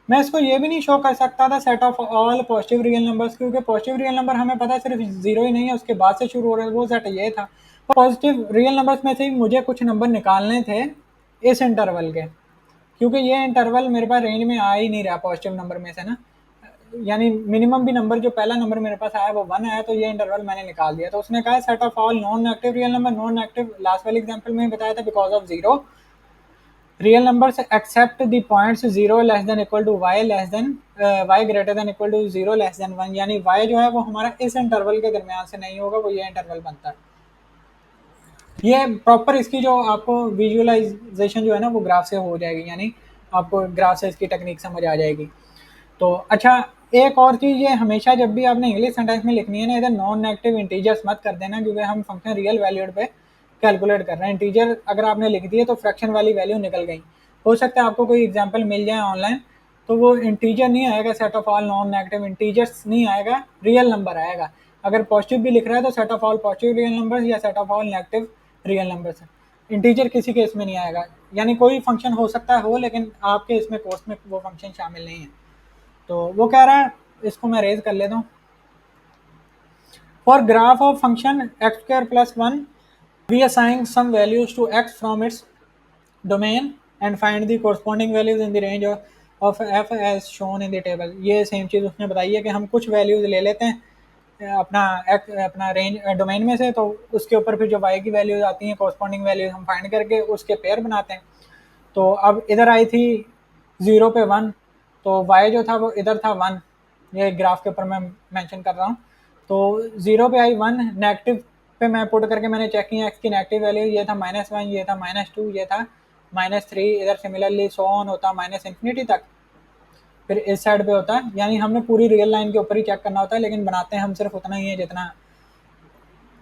मैं इसको ये भी नहीं शो कर सकता था set of all positive real numbers, क्योंकि पॉजिटिव रियल नंबर हमें पता है सिर्फ जीरो ही नहीं है, उसके बाद से शुरू हो रहे हैं, वो सेट ये था। पॉजिटिव रियल नंबर्स में से ही मुझे कुछ नंबर निकालने थे इस इंटरवल के, क्योंकि ये इंटरवल मेरे पास रेंज में आ ही नहीं रहा पॉजिटिव नंबर में से ना, यानी मिनिमम भी नंबर जो पहला नंबर मेरे पास आया वो 1 आया, तो ये इंटरवल मैंने निकाल दिया। तो उसने कहा set of all non negative real number, non negative last वाले एग्जांपल में बताया था because of zero real numbers except the points zero less than equal to Y less than Y greater than equal to zero less than 1, यानी Y जो है वो हमारा इस इंटरवल के दरमियान से नहीं होगा, वो ये इंटरवल बनता है। ये प्रॉपर इसकी जो आपको विजुअलाइजेशन जो है ना वो ग्राफ से हो जाएगी, यानी आपको ग्राफ से इसकी टेक्निक समझ आ जाएगी। तो अच्छा, एक और चीज़, ये हमेशा जब भी आपने इंग्लिश सेंटेंस में लिखनी है ना, इधर नॉन नेगेटिव इंटीजर्स मत कर देना, क्योंकि हम फंक्शन रियल वैल्यूड पे कैलकुलेट कर रहे हैं। इंटीजर अगर आपने लिख दिए तो फ्रैक्शन वाली वैल्यू निकल गई। हो सकता है आपको कोई एग्जांपल मिल जाए ऑनलाइन, तो वो इंटीजर नहीं आएगा, set of all non negative integers नहीं आएगा, रियल नंबर आएगा। अगर पॉजिटिव भी लिख रहा है तो set of all positive real numbers या set of all negative real numbers. Integer किसी केस में नहीं आएगा, यानी कोई फंक्शन हो सकता है हो, लेकिन आपके इसमें कोर्स में वो फंक्शन शामिल नहीं है। तो वो कह रहा है, इसको मैं रेज कर लेता हूँ, for graph of function X square plus 1 we assign some values to X from its domain and find the corresponding values in the range of F as shown in the table. ये same चीज़ उसने बताई है कि हम कुछ values ले लेते हैं अपना रेंज डोमेन में से, तो उसके ऊपर फिर जो वाई की वैल्यूज आती हैं कोरस्पॉन्डिंग वैल्यूज हम फाइंड करके उसके पेयर बनाते हैं। तो अब इधर आई थी 0 पे 1, तो y जो था वो इधर था 1, ये ग्राफ के ऊपर मैं मेंशन कर रहा हूँ। तो 0 पे आई 1, नेगेटिव पे मैं पुट करके मैंने चेक किया एक्स की नेगेटिव वैल्यू, ये था -1, ये था -2, ये था -3, इधर सिमिलरली सो ऑन होता -इन्फिनिटी तक, फिर इस साइड पे होता है, यानी हमने पूरी रियल लाइन के ऊपर ही चेक करना होता है, लेकिन बनाते हैं हम सिर्फ उतना ही है जितना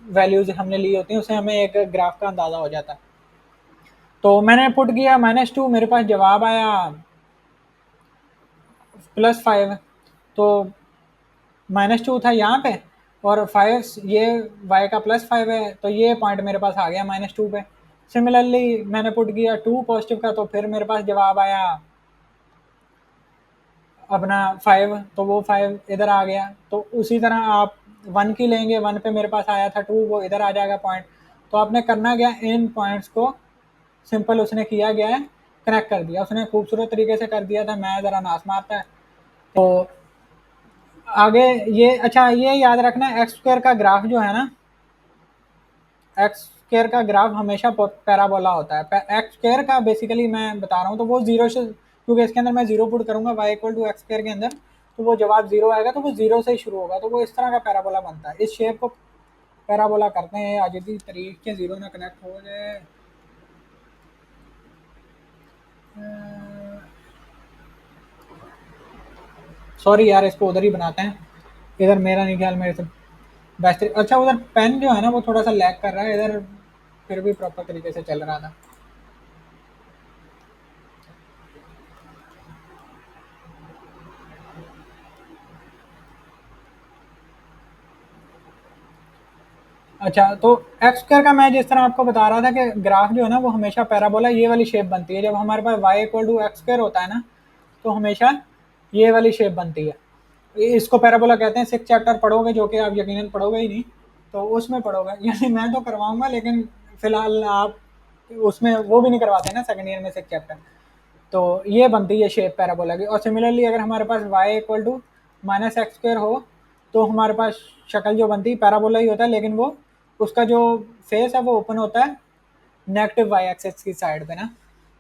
वैल्यूज हमने ली होती हैं, उससे हमें एक ग्राफ का अंदाजा हो जाता है। तो मैंने पुट किया -2, मेरे पास जवाब आया +5, तो -2 था यहाँ पे और 5 ये y का +5 है, तो ये पॉइंट मेरे पास आ गया -2 पे। सिमिलरली मैंने पुट किया 2 पॉजिटिव का, तो फिर मेरे पास जवाब आया अपना 5, तो वो 5 इधर आ गया। तो उसी तरह आप 1 की लेंगे, 1 पे मेरे पास आया था 2, वो इधर आ जाएगा पॉइंट। तो आपने करना क्या, इन पॉइंट्स को सिंपल उसने किया गया है, कनेक्ट कर दिया उसने, खूबसूरत तरीके से कर दिया था, मैं ज़रा नाश मारता है। तो आगे ये, अच्छा ये याद रखना, एक्स स्क्वायर का ग्राफ जो है ना, एक्स स्क्वायर का ग्राफ हमेशा पैराबोला होता है। एक्स स्क्वायर का बेसिकली मैं बता रहा हूँ, तो वो जीरो से, क्योंकि इसके अंदर मैं जीरो पुट करूंगा y equal to X square के अंदर, तो वो जवाब जीरो आएगा, तो वो जीरो से ही शुरू होगा, तो वो इस तरह का पैराबोला बनता है। इस शेप को पैराबोला करते हैं। अजीब तरीके जीरो ना कनेक्ट हो जाए, सॉरी यार, इसको उधर ही बनाते हैं, इधर मेरा नहीं ख्याल मेरे से बेस्ट। अच्छा उधर पेन जो है ना वो थोड़ा सा लैग कर रहा है, इधर फिर भी प्रॉपर तरीके से चल रहा था। अच्छा, तो एक्स स्क्वायर का मैं जिस तरह आपको बता रहा था कि ग्राफ जो है ना वो हमेशा पैराबोला ये वाली शेप बनती है। जब हमारे पास y equal to X square होता है ना, तो हमेशा ये वाली शेप बनती है। इसको पैराबोला कहते हैं। 6 चैप्टर पढ़ोगे, जो कि आप यकीनन पढ़ोगे ही नहीं, तो उसमें पढ़ोगे, यानी मैं तो करवाऊंगा, लेकिन फिलहाल आप उसमें वो भी नहीं करवाते ना सेकंड ईयर में 6 चैप्टर। तो ये बनती है शेप पैराबोला की। और सिमिलरली अगर हमारे पास y equal to -X square हो, तो हमारे पास शक्ल जो बनती है पैराबोला ही होता है, लेकिन वो उसका जो फेस है वो ओपन होता है नेगेटिव वाई एक्सेस की साइड पे ना।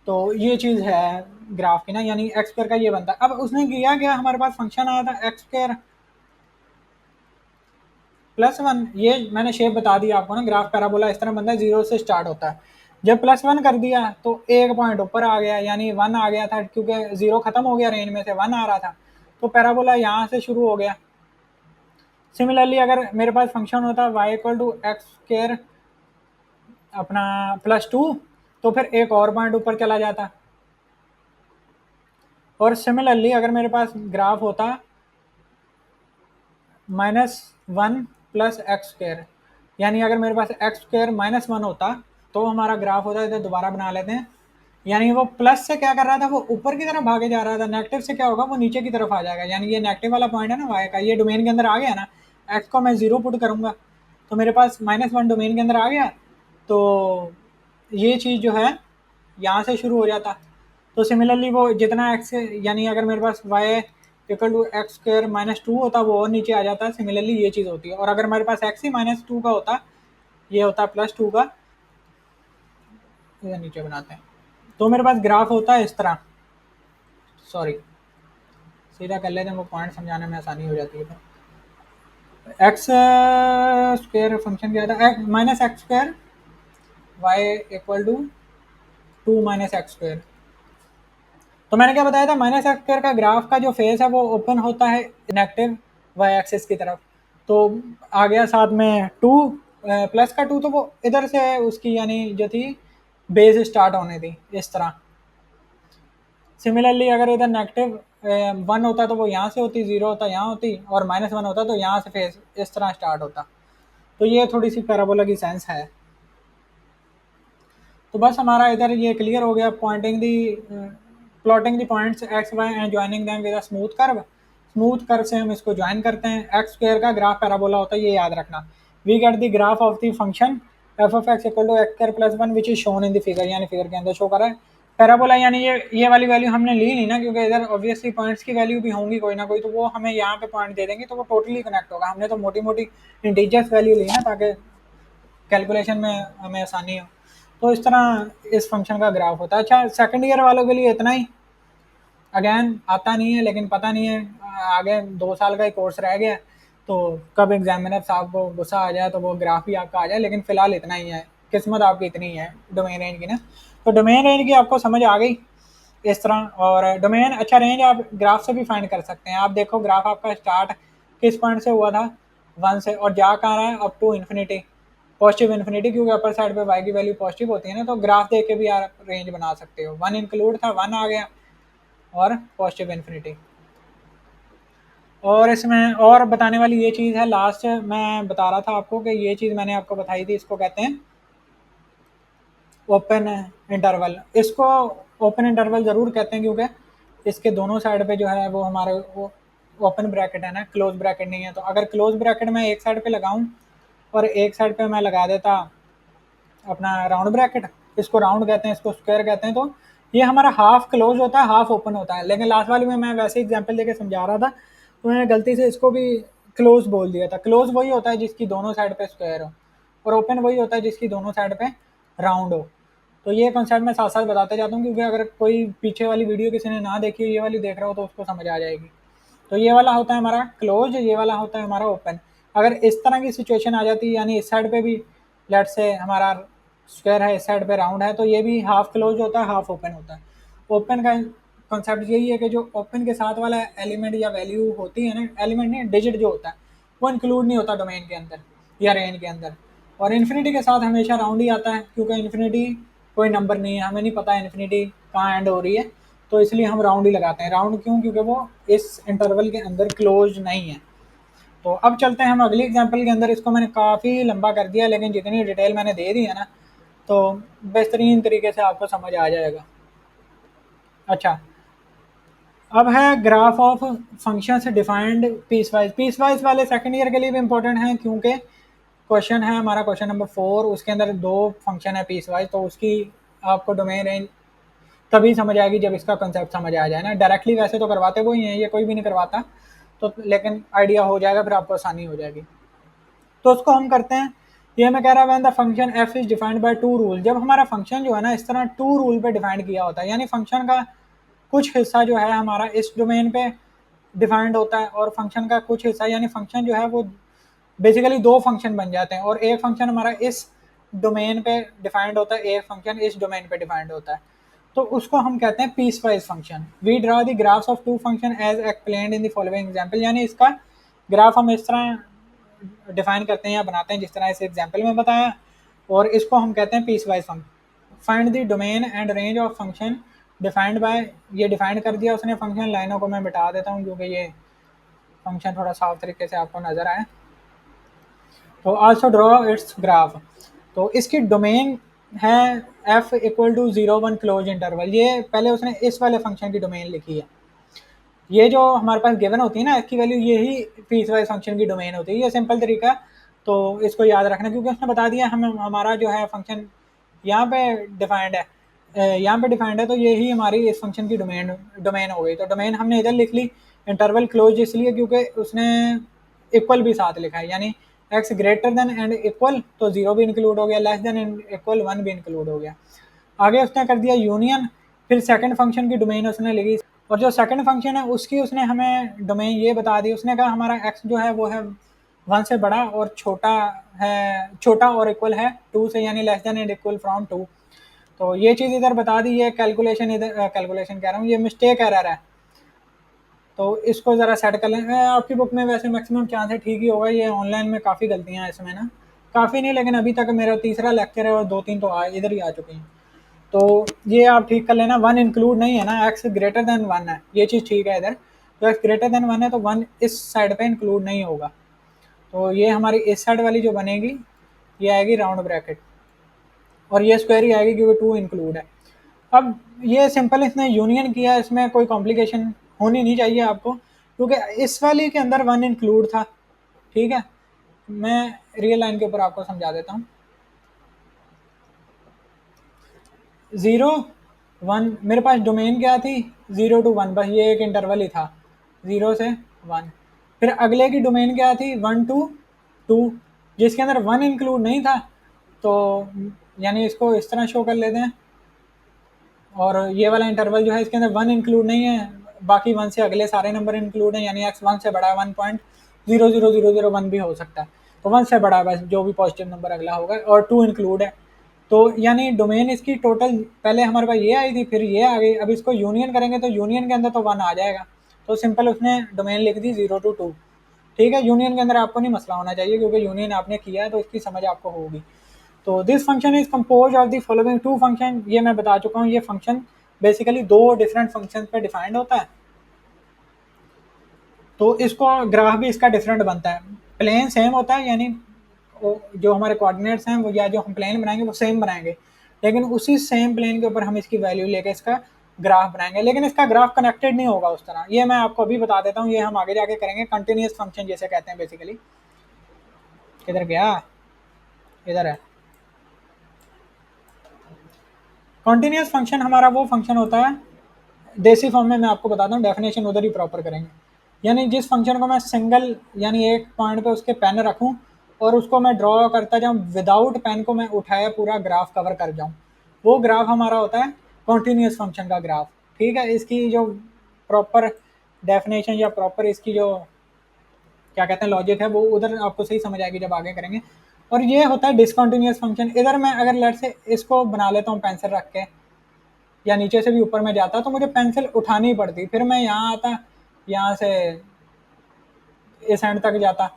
तो ये चीज़ है ग्राफ की ना, यानी एक्स स्क्वायर का ये बनता है। अब उसने किया क्या, हमारे पास फंक्शन आया था एक्स स्क्वायर +1, ये मैंने शेप बता दिया आपको ना, ग्राफ पैराबोला इस तरह बनता है, जीरो से स्टार्ट होता है। जब +1 कर दिया तो एक पॉइंट ऊपर आ गया, यानी 1 आ गया था, क्योंकि जीरो खत्म हो गया, रेंज में से 1 आ रहा था, तो पैराबोला यहाँ से शुरू हो गया। सिमिलरली अगर मेरे पास फंक्शन होता y equal to X square अपना +2, तो फिर एक और पॉइंट ऊपर चला जाता। और सिमिलरली अगर मेरे पास ग्राफ होता -1 प्लस एक्स स्क्र, यानी अगर मेरे पास एक्स स्क्र -1 होता, तो हमारा ग्राफ होता, इधर दोबारा बना लेते हैं, यानी वो प्लस से क्या कर रहा था, वो ऊपर की तरफ भागे जा रहा था, नेगेटिव से क्या होगा, वो नीचे की तरफ आ जाएगा, यानी ये नेगेटिव वाला पॉइंट है ना y का, ये डोमेन के अंदर आ गया ना, x को मैं 0 पुट करूंगा, तो मेरे पास -1 डोमेन के अंदर आ गया, तो ये चीज़ जो है यहाँ से शुरू हो जाता। तो सिमिलरली वो जितना x, यानी अगर मेरे पास y equal to X square -2 होता, वो और नीचे आ जाता। सिमिलरली ये चीज़ होती है। और अगर मेरे पास x ही -2 का होता, ये होता +2 का, इधर नीचे बनाते हैं, तो मेरे पास ग्राफ होता है इस तरह, सॉरी सीधा कर लेते हैं, वो पॉइंट समझाने में आसानी हो जाती है। एक्स स्क्वायर फंक्शन क्या था, -x square y equal to 2 -x square. तो मैंने क्या बताया था, -x स्क्वायर का ग्राफ का जो फेस है वो ओपन होता है नेगेटिव y एक्सिस की तरफ। तो आ गया साथ में 2 प्लस का 2, तो वो इधर से उसकी यानी जो थी बेस स्टार्ट होने थी इस तरह। सिमिलरली अगर इधर नेगेटिव 1 होता तो वो यहाँ से होती, 0 होता यहाँ होती, और -1 होता तो यहाँ से फेस इस तरह स्टार्ट होता। तो ये थोड़ी सी पैराबोला की सेंस है। तो बस हमारा इधर ये क्लियर हो गया, pointing the plotting the points x Y and joining them with a smooth curve. Smooth curve से हम इसको ज्वाइन करते हैं। एक्स स्क्वायर का ग्राफ पैराबोला होता है, ये याद रखना। We get the graph of the function F of x equal to X square plus 1 which is shown in the figure, यानी फिगर के अंदर शो कर रहा है पैराबोला। यानी ये वाली वैल्यू हमने ली नहीं ना, क्योंकि इधर ऑब्वियसली पॉइंट्स की वैल्यू भी होंगी कोई ना कोई, तो वो हमें यहाँ पे पॉइंट दे देंगे, तो वो टोटली कनेक्ट होगा। हमने तो मोटी मोटी इंटीजर्स वैल्यू ली ना, ताकि कैलकुलेशन में हमें आसानी हो। तो इस तरह इस फंक्शन का ग्राफ होता है। अच्छा, सेकंड ईयर वालों के लिए इतना ही। अगेन आता नहीं है, लेकिन पता नहीं है, आगे 2 साल का ही कोर्स रह गया, तो कब एग्जामिनर साहब को गुस्सा आ जाए तो वो ग्राफ भी आपका आ जाए, लेकिन फिलहाल इतना ही है, किस्मत आपकी इतनी है डोमेन रेंज की ना। तो डोमेन रेंज की आपको समझ आ गई इस तरह। और डोमेन अच्छा रेंज आप ग्राफ से भी फाइंड कर सकते हैं। आप देखो ग्राफ आपका स्टार्ट किस पॉइंट से हुआ था, 1 से, और जा कहाँ रहा है, up to infinity, positive infinity, क्योंकि अपर साइड पे वाई की वैल्यू पॉजिटिव होती है ना, तो ग्राफ देख के भी आप रेंज बना सकते हो। 1 इंक्लूड था, 1 आ गया, और पॉजिटिव इन्फिनिटी। और इसमें और बताने वाली ये चीज़ है, लास्ट मैं बता रहा था आपको कि ये चीज़ मैंने आपको बताई थी, इसको कहते हैं ओपन इंटरवल। इसको ओपन इंटरवल ज़रूर कहते हैं क्योंकि इसके दोनों साइड पे जो है वो हमारे वो ओपन ब्रैकेट है ना, क्लोज ब्रैकेट नहीं है। तो अगर क्लोज ब्रैकेट मैं एक साइड पे लगाऊं और एक साइड पे मैं लगा देता अपना राउंड ब्रैकेट, इसको राउंड कहते हैं, इसको स्क्वायर कहते हैं, तो ये हमारा हाफ क्लोज होता है, हाफ ओपन होता है। लेकिन लास्ट वाली में मैं वैसे एग्जांपल देके समझा रहा था, तो मैंने गलती से इसको भी क्लोज बोल दिया था। क्लोज वही होता है जिसकी दोनों साइड पे स्क्वायर हो, और ओपन वही होता है जिसकी दोनों साइड पे राउंड हो। तो ये कॉन्सेप्ट मैं साथ साथ बताते जाता हूँ, क्योंकि अगर कोई पीछे वाली वीडियो किसी ने ना देखी हो, ये वाली देख रहा हो, तो उसको समझ आ जाएगी। तो ये वाला होता है हमारा क्लोज, ये वाला होता है हमारा ओपन। अगर इस तरह की सिचुएशन आ जाती है, यानी इस साइड पे भी लेट से हमारा स्क्वायर है, इस साइड पे राउंड है, तो ये भी हाफ क्लोज होता है, हाफ ओपन होता है। ओपन का कॉन्सेप्ट यही है कि जो ओपन के साथ वाला एलिमेंट या वैल्यू होती है ना, एलिमेंट नहीं, डिजिट जो होता है, वो इंक्लूड नहीं होता डोमेन के अंदर या रेंज के अंदर। और इन्फिनिटी के साथ हमेशा राउंड ही आता है, क्योंकि इन्फिनिटी कोई नंबर नहीं है, हमें नहीं पता इन्फिनिटी कहाँ एंड हो रही है, तो इसलिए हम राउंड ही लगाते हैं। राउंड क्यों? क्योंकि वो इस इंटरवल के अंदर क्लोज नहीं है। तो अब चलते हैं हम अगली एग्जांपल के अंदर। इसको मैंने काफ़ी लंबा कर दिया, लेकिन जितनी डिटेल मैंने दे दी है ना, तो बेहतरीन तरीके से आपको समझ आ जाएगा। अच्छा, अब है ग्राफ ऑफ फंक्शन से defined piecewise. Piecewise वाले सेकंड ईयर के लिए भी इंपॉर्टेंट हैं, क्योंकि क्वेश्चन है हमारा क्वेश्चन नंबर 4, उसके अंदर दो फंक्शन है पीस वाइज, तो उसकी आपको डोमेन रेंज तभी समझ आएगी जब इसका कंसेप्ट समझ आ जाए ना। डायरेक्टली वैसे तो करवाते वही हैं, ये कोई भी नहीं करवाता, तो लेकिन आइडिया हो जाएगा, फिर आपको आसानी हो जाएगी। तो उसको हम करते हैं, ये मैं कह रहा when the function F is defined by two rule. जब हमारा फंक्शन जो है ना इस तरह टू रूल पे डिफाइंड किया होता है, यानी फंक्शन का कुछ हिस्सा जो है हमारा इस डोमेन पे डिफाइंड होता है, और फंक्शन का कुछ हिस्सा, यानी फंक्शन जो है वो बेसिकली दो फंक्शन बन जाते हैं, और एक फंक्शन हमारा इस डोमेन पे डिफाइंड होता है, एक फंक्शन इस डोमेन पे डिफाइंड होता है। तो उसको हम कहते हैं piecewise function. We draw the graphs of two function as explained in the following example, यानी इसका ग्राफ हम इस तरह डिफाइन करते हैं या बनाते हैं जिस तरह इस एग्जांपल में बताया, और इसको हम कहते हैं piecewise function. Find the domain and range of function defined by, ये डिफाइन कर दिया उसने फंक्शन। लाइनों को मैं मिटा देता हूँ क्योंकि ये फंक्शन थोड़ा साफ तरीके से आपको नजर आए। तो आल्सो ड्रॉ इट्स ग्राफ। तो इसकी डोमेन है F equal to 0 1 close interval. ये पहले उसने इस वाले फंक्शन की डोमेन लिखी है। ये जो हमारे पास गिवन होती है ना इसकी वैल्यू, यही पीस वाइज फंक्शन की डोमेन होती है। ये सिंपल तरीका, तो इसको याद रखना, क्योंकि उसने बता दिया हम हमारा जो है फंक्शन यहाँ पे डिफाइंड है, यहाँ पे डिफाइंड है, तो यही हमारी इस फंक्शन की डोमेन डोमेन हो गई। तो डोमेन हमने इधर लिख ली, इंटरवल क्लोज इसलिए क्योंकि उसने इक्वल भी साथ लिखा है, यानी x greater than and equal, तो 0 भी इंक्लूड हो गया, लेस देन एंड इक्वल 1 भी इंक्लूड हो गया। आगे उसने कर दिया यूनियन, फिर सेकंड फंक्शन की डोमेन उसने लिखी, और जो सेकंड फंक्शन है उसकी उसने हमें डोमेन ये बता दी। उसने कहा हमारा एक्स जो है वो है 1 से बड़ा और छोटा है, छोटा और इक्वल है 2 से, यानी less than and equal from 2। तो ये चीज़ इधर बता दी। ये कैलकुलेशन इधर कैलकुलेशन कह रहा हूँ, ये मिस्टेक एरर है, तो इसको ज़रा सेट कर लें। आपकी बुक में वैसे मैक्सिमम चांस है ठीक ही होगा, ये ऑनलाइन में काफ़ी गलतियाँ हैं इसमें ना, काफ़ी नहीं लेकिन अभी तक मेरा तीसरा लेक्चर है और 2 3 तो इधर ही आ चुकी हैं। तो ये आप ठीक कर लेना। 1 इंक्लूड नहीं है ना, एक्स ग्रेटर देन 1 है, ये चीज़ ठीक है इधर। तो एक्स ग्रेटर देन 1 है तो 1 इस साइड पे इंक्लूड नहीं होगा। तो ये हमारी इस साइड वाली जो बनेगी ये आएगी राउंड ब्रैकेट, और ये स्क्वायर ही आएगी क्योंकि 2 इंक्लूड है। अब ये सिंपल इसने यूनियन किया, इसमें कोई कॉम्प्लिकेशन होनी नहीं चाहिए आपको, क्योंकि इस वाली के अंदर 1 इंक्लूड था। ठीक है, मैं रियल लाइन के ऊपर आपको समझा देता हूँ। 0 1 मेरे पास डोमेन क्या थी, 0 to 1, बस ये एक इंटरवल ही था 0 से 1। फिर अगले की डोमेन क्या थी, 1 to 2, जिसके अंदर 1 इंक्लूड नहीं था, तो यानी इसको इस तरह शो कर लेते हैं। और ये वाला इंटरवल जो है इसके अंदर 1 इंक्लूड नहीं है, बाकी 1 से अगले सारे नंबर इंक्लूड हैं, यानी एक्स 1 से बड़ा है 1 पॉइंट 0.00001 भी हो सकता है। तो 1 से बड़ा बस जो भी पॉजिटिव नंबर अगला होगा, और 2 इंक्लूड है। तो यानी डोमेन इसकी टोटल पहले हमारे पास ये आई थी, फिर ये आ गई, अब इसको यूनियन करेंगे तो यूनियन के अंदर तो 1 आ जाएगा। तो सिंपल उसने डोमेन लिख दी 0 to 2। ठीक है, यूनियन के अंदर आपको नहीं मसला होना चाहिए, क्योंकि यूनियन आपने किया है तो इसकी समझ आपको होगी। तो this function is compose of the following 2 function. ये मैं बता चुका हूँ, ये फंक्शन बेसिकली 2 डिफरेंट फंक्शन पे डिफाइंड होता है। तो इसको ग्राफ भी इसका डिफरेंट बनता है। प्लेन सेम होता है, यानी जो हमारे कोऑर्डिनेट्स हैं वो, या जो हम प्लेन बनाएंगे वो सेम बनाएंगे, लेकिन उसी सेम प्लेन के ऊपर हम इसकी वैल्यू लेके इसका ग्राफ बनाएंगे, लेकिन इसका ग्राफ कनेक्टेड नहीं होगा उस तरह। ये मैं आपको अभी बता देता हूँ, ये हम आगे जाके करेंगे। कंटिन्यूस फंक्शन जैसे कहते हैं बेसिकली। किधर गया, इधर है। कॉन्टिन्यूस फंक्शन हमारा वो फंक्शन होता है, देसी फॉर्म में मैं आपको बताता हूँ, डेफिनेशन उधर ही प्रॉपर करेंगे। यानी जिस फंक्शन को मैं सिंगल यानी एक पॉइंट पे उसके पेन रखूँ और उसको मैं ड्रॉ करता जाऊँ, विदाउट पेन को मैं उठाया पूरा ग्राफ कवर कर जाऊँ, वो ग्राफ हमारा होता है कॉन्टिन्यूस फंक्शन का ग्राफ। ठीक है, इसकी जो प्रॉपर डेफिनेशन या प्रॉपर इसकी जो क्या कहते हैं लॉजिक है, वो उधर आपको सही समझ आएगी जब आगे करेंगे। और ये होता है डिसकंटिन्यूअस फंक्शन। इधर मैं अगर लेट से इसको बना लेता हूँ पेंसिल रख के, या नीचे से भी ऊपर में जाता तो मुझे पेंसिल उठानी पड़ती, फिर मैं यहाँ आता, यहाँ से इस एंड तक जाता।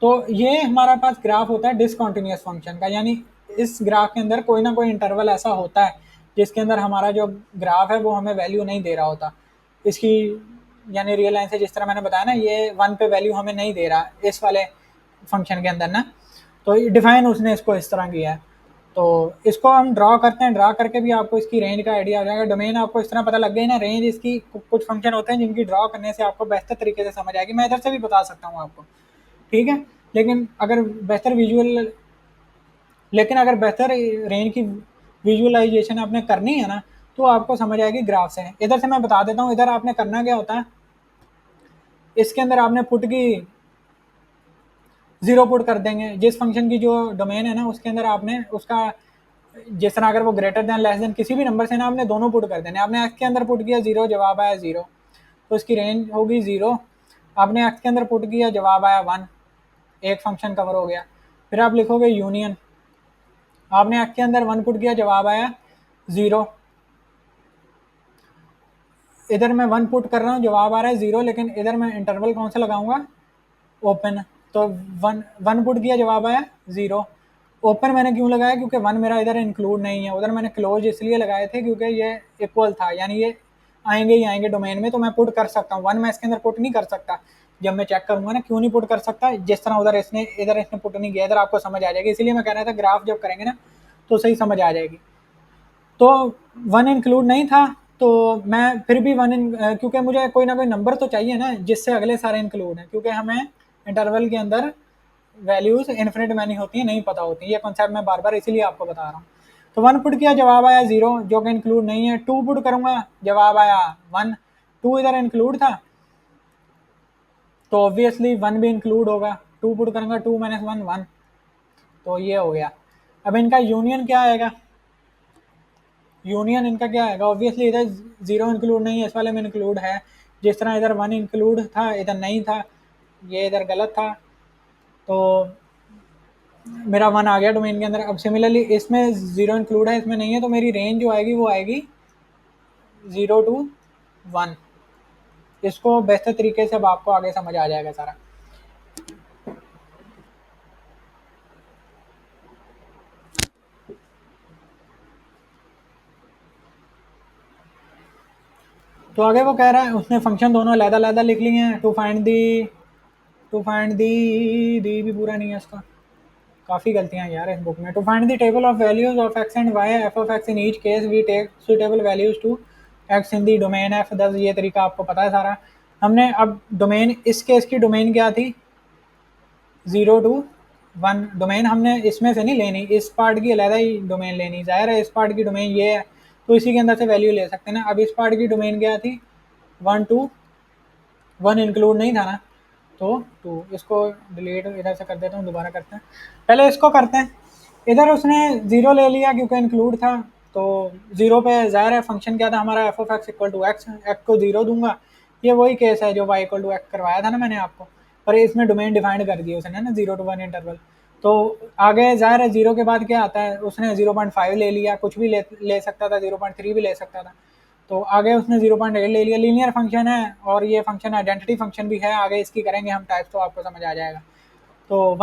तो ये हमारा पास ग्राफ होता है डिसकंटिन्यूअस फंक्शन का, यानी इस ग्राफ के अंदर कोई ना कोई इंटरवल ऐसा होता है जिसके अंदर हमारा जो ग्राफ है वो हमें वैल्यू नहीं दे रहा होता इसकी। यानी रियल लाइन से जिस तरह मैंने बताया ना, ये 1 पे वैल्यू हमें नहीं दे रहा इस वाले फंक्शन के अंदर ना। तो डिफाइन उसने इसको इस तरह किया है। तो इसको हम ड्रॉ करते हैं, ड्रॉ करके भी आपको इसकी रेंज का आइडिया आ जाएगा। डोमेन आपको इस तरह पता लग गई ना, रेंज इसकी कुछ फंक्शन होते हैं जिनकी ड्रॉ करने से आपको बेहतर तरीके से समझ आएगी। मैं इधर से भी बता सकता हूँ आपको, ठीक है। लेकिन अगर बेहतर विजुअल लेकिन अगर बेहतर रेंज की विजुअलाइजेशन आपने करनी है ना, तो आपको समझ आएगी ग्राफ से। इधर से मैं बता देता हूँ, इधर आपने करना क्या होता है, इसके अंदर आपने पुट की 0 पुट कर देंगे। जिस फंक्शन की जो डोमेन है ना, उसके अंदर आपने उसका जिस तरह अगर वो ग्रेटर देन लेस देन किसी भी नंबर से ना, आपने दोनों पुट कर देने। आपने एक्स के अंदर पुट किया 0, जवाब आया 0, तो उसकी रेंज होगी 0। आपने एक्स के अंदर पुट किया, जवाब आया 1, एक फंक्शन कवर हो गया। फिर आप लिखोगे यूनियन, आपने एक्स के अंदर 1 पुट किया, जवाब आया 0। इधर मैं 1 पुट कर रहा हूँ, जवाब आ रहा है 0, लेकिन इधर मैं इंटरवल कौन सा लगाऊंगा, ओपन। तो 1 पुट किया, जवाब आया 0। ओपन मैंने क्यों लगाया, क्योंकि 1 मेरा इधर इंक्लूड नहीं है। उधर मैंने क्लोज इसलिए लगाए थे क्योंकि ये इक्वल था, यानी ये आएंगे ही आएंगे डोमेन में, तो मैं पुट कर सकता हूँ। 1 मैं इसके अंदर पुट नहीं कर सकता। जब मैं चेक करूंगा ना, क्यों नहीं पुट कर सकता, जिस तरह उधर इसने पुट नहीं किया, इधर आपको समझ आ जाएगी। इसीलिए मैं कह रहा था ग्राफ जब करेंगे ना तो सही समझ आ जाएगी। तो 1 इंक्लूड नहीं था, तो मैं फिर भी क्योंकि मुझे कोई ना कोई नंबर तो चाहिए ना जिससे अगले सारे इंक्लूड हैं, क्योंकि हमें इंटरवल के अंदर वैल्यूज इन्फिनिट मैनी होती है, नहीं पता होती। ये कॉन्सेप्ट मैं बार बार इसीलिए आपको बता रहा हूँ। तो 1 पुट किया, जवाब आया 0, जो कि इंक्लूड नहीं है। 2 पुट करूंगा, जवाब आया 1, 2 इधर इंक्लूड था, तो ऑब्वियसली 1 भी इंक्लूड होगा। 2 पुट करूंगा, 2 माइनस 1 1, तो ये हो गया। अब इनका यूनियन क्या आएगा, यूनियन इनका क्या आएगा, ऑब्वियसली इधर 0 इंक्लूड नहीं है, इस वाले में इंक्लूड है। जिस तरह इधर 1 इंक्लूड था, इधर नहीं था, ये इधर गलत था, तो मेरा 1 आ गया डोमेन के अंदर। अब सिमिलरली इसमें 0 इंक्लूड है, इसमें नहीं है, तो मेरी रेंज जो आएगी वो आएगी 0 to 1। इसको बेहतर तरीके से अब आपको आगे समझ आ जाएगा सारा। तो आगे वो कह रहा है, उसने फंक्शन दोनों अलग-अलग लिख लिए हैं। टू फाइंड दी भी पूरा नहीं है इसका, काफ़ी गलतियां यार इस बुक में। To find the table of values of X and Y F of X in each case we take suitable values to X in the domain F. दस ये तरीका आपको पता है सारा। हमने अब डोमेन, इस केस की डोमेन क्या थी, 0 to 1। डोमेन हमने इसमें से नहीं लेनी, इस पार्ट की अलग ही डोमेन लेनी। जाहिर है इस पार्ट की डोमेन ये है, तो इसी के अंदर से वैल्यू ले सकते हैं ना। अब इस पार्ट की डोमेन क्या थी, 1 to 1 इंक्लूड नहीं था ना, तो 2। इसको डिलीट इधर से कर देता हूँ, दोबारा करते हैं। पहले इसको करते हैं। इधर उसने 0 ले लिया क्योंकि इंक्लूड था, तो 0 पे ज़ाहिर है फंक्शन क्या था हमारा, f of x equal to x. X को 0 दूंगा, ये वही केस है जो y इक्वल टू एक्स करवाया था ना मैंने आपको, पर इसमें डोमेन डिफाइंड कर दिया उसने ना 0 to 1 इंटरवल। तो आगे ज़ाहिर है 0 के बाद क्या आता है, उसने 0.5 ले लिया, कुछ भी ले सकता था, 0.3 भी ले सकता था। तो आगे उसने 0.8 ले लिया, लीनियर फंक्शन है और ये फंक्शन आइडेंटिटी फंक्शन भी है, आगे इसकी करेंगे हम टाइप्स तो आपको समझ आ जाएगा। तो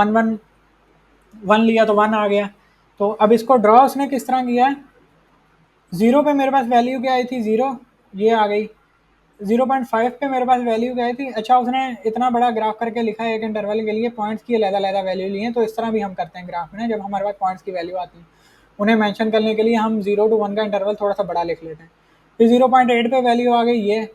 1 लिया तो 1 आ गया। तो अब इसको ड्रॉ उसने किस तरह किया है, 0 पे मेरे पास वैल्यू क्या आई थी, 0, ये आ गई। 0.5 पे मेरे पास वैल्यू क्या आई थी, अच्छा उसने इतना बड़ा ग्राफ करके लिखा है एक इंटरवल के लिए, पॉइंट्स की अलग-अलग वैल्यू ली है। तो इस तरह भी हम करते हैं ग्राफ में, जब हमारे पास पॉइंट्स की वैल्यू आती है उन्हें मेंशन करने के लिए हम 0 to 1 का इंटरवल थोड़ा सा बड़ा लिख लेते हैं। फिर 0.8 पे वैल्यू आ गई ये,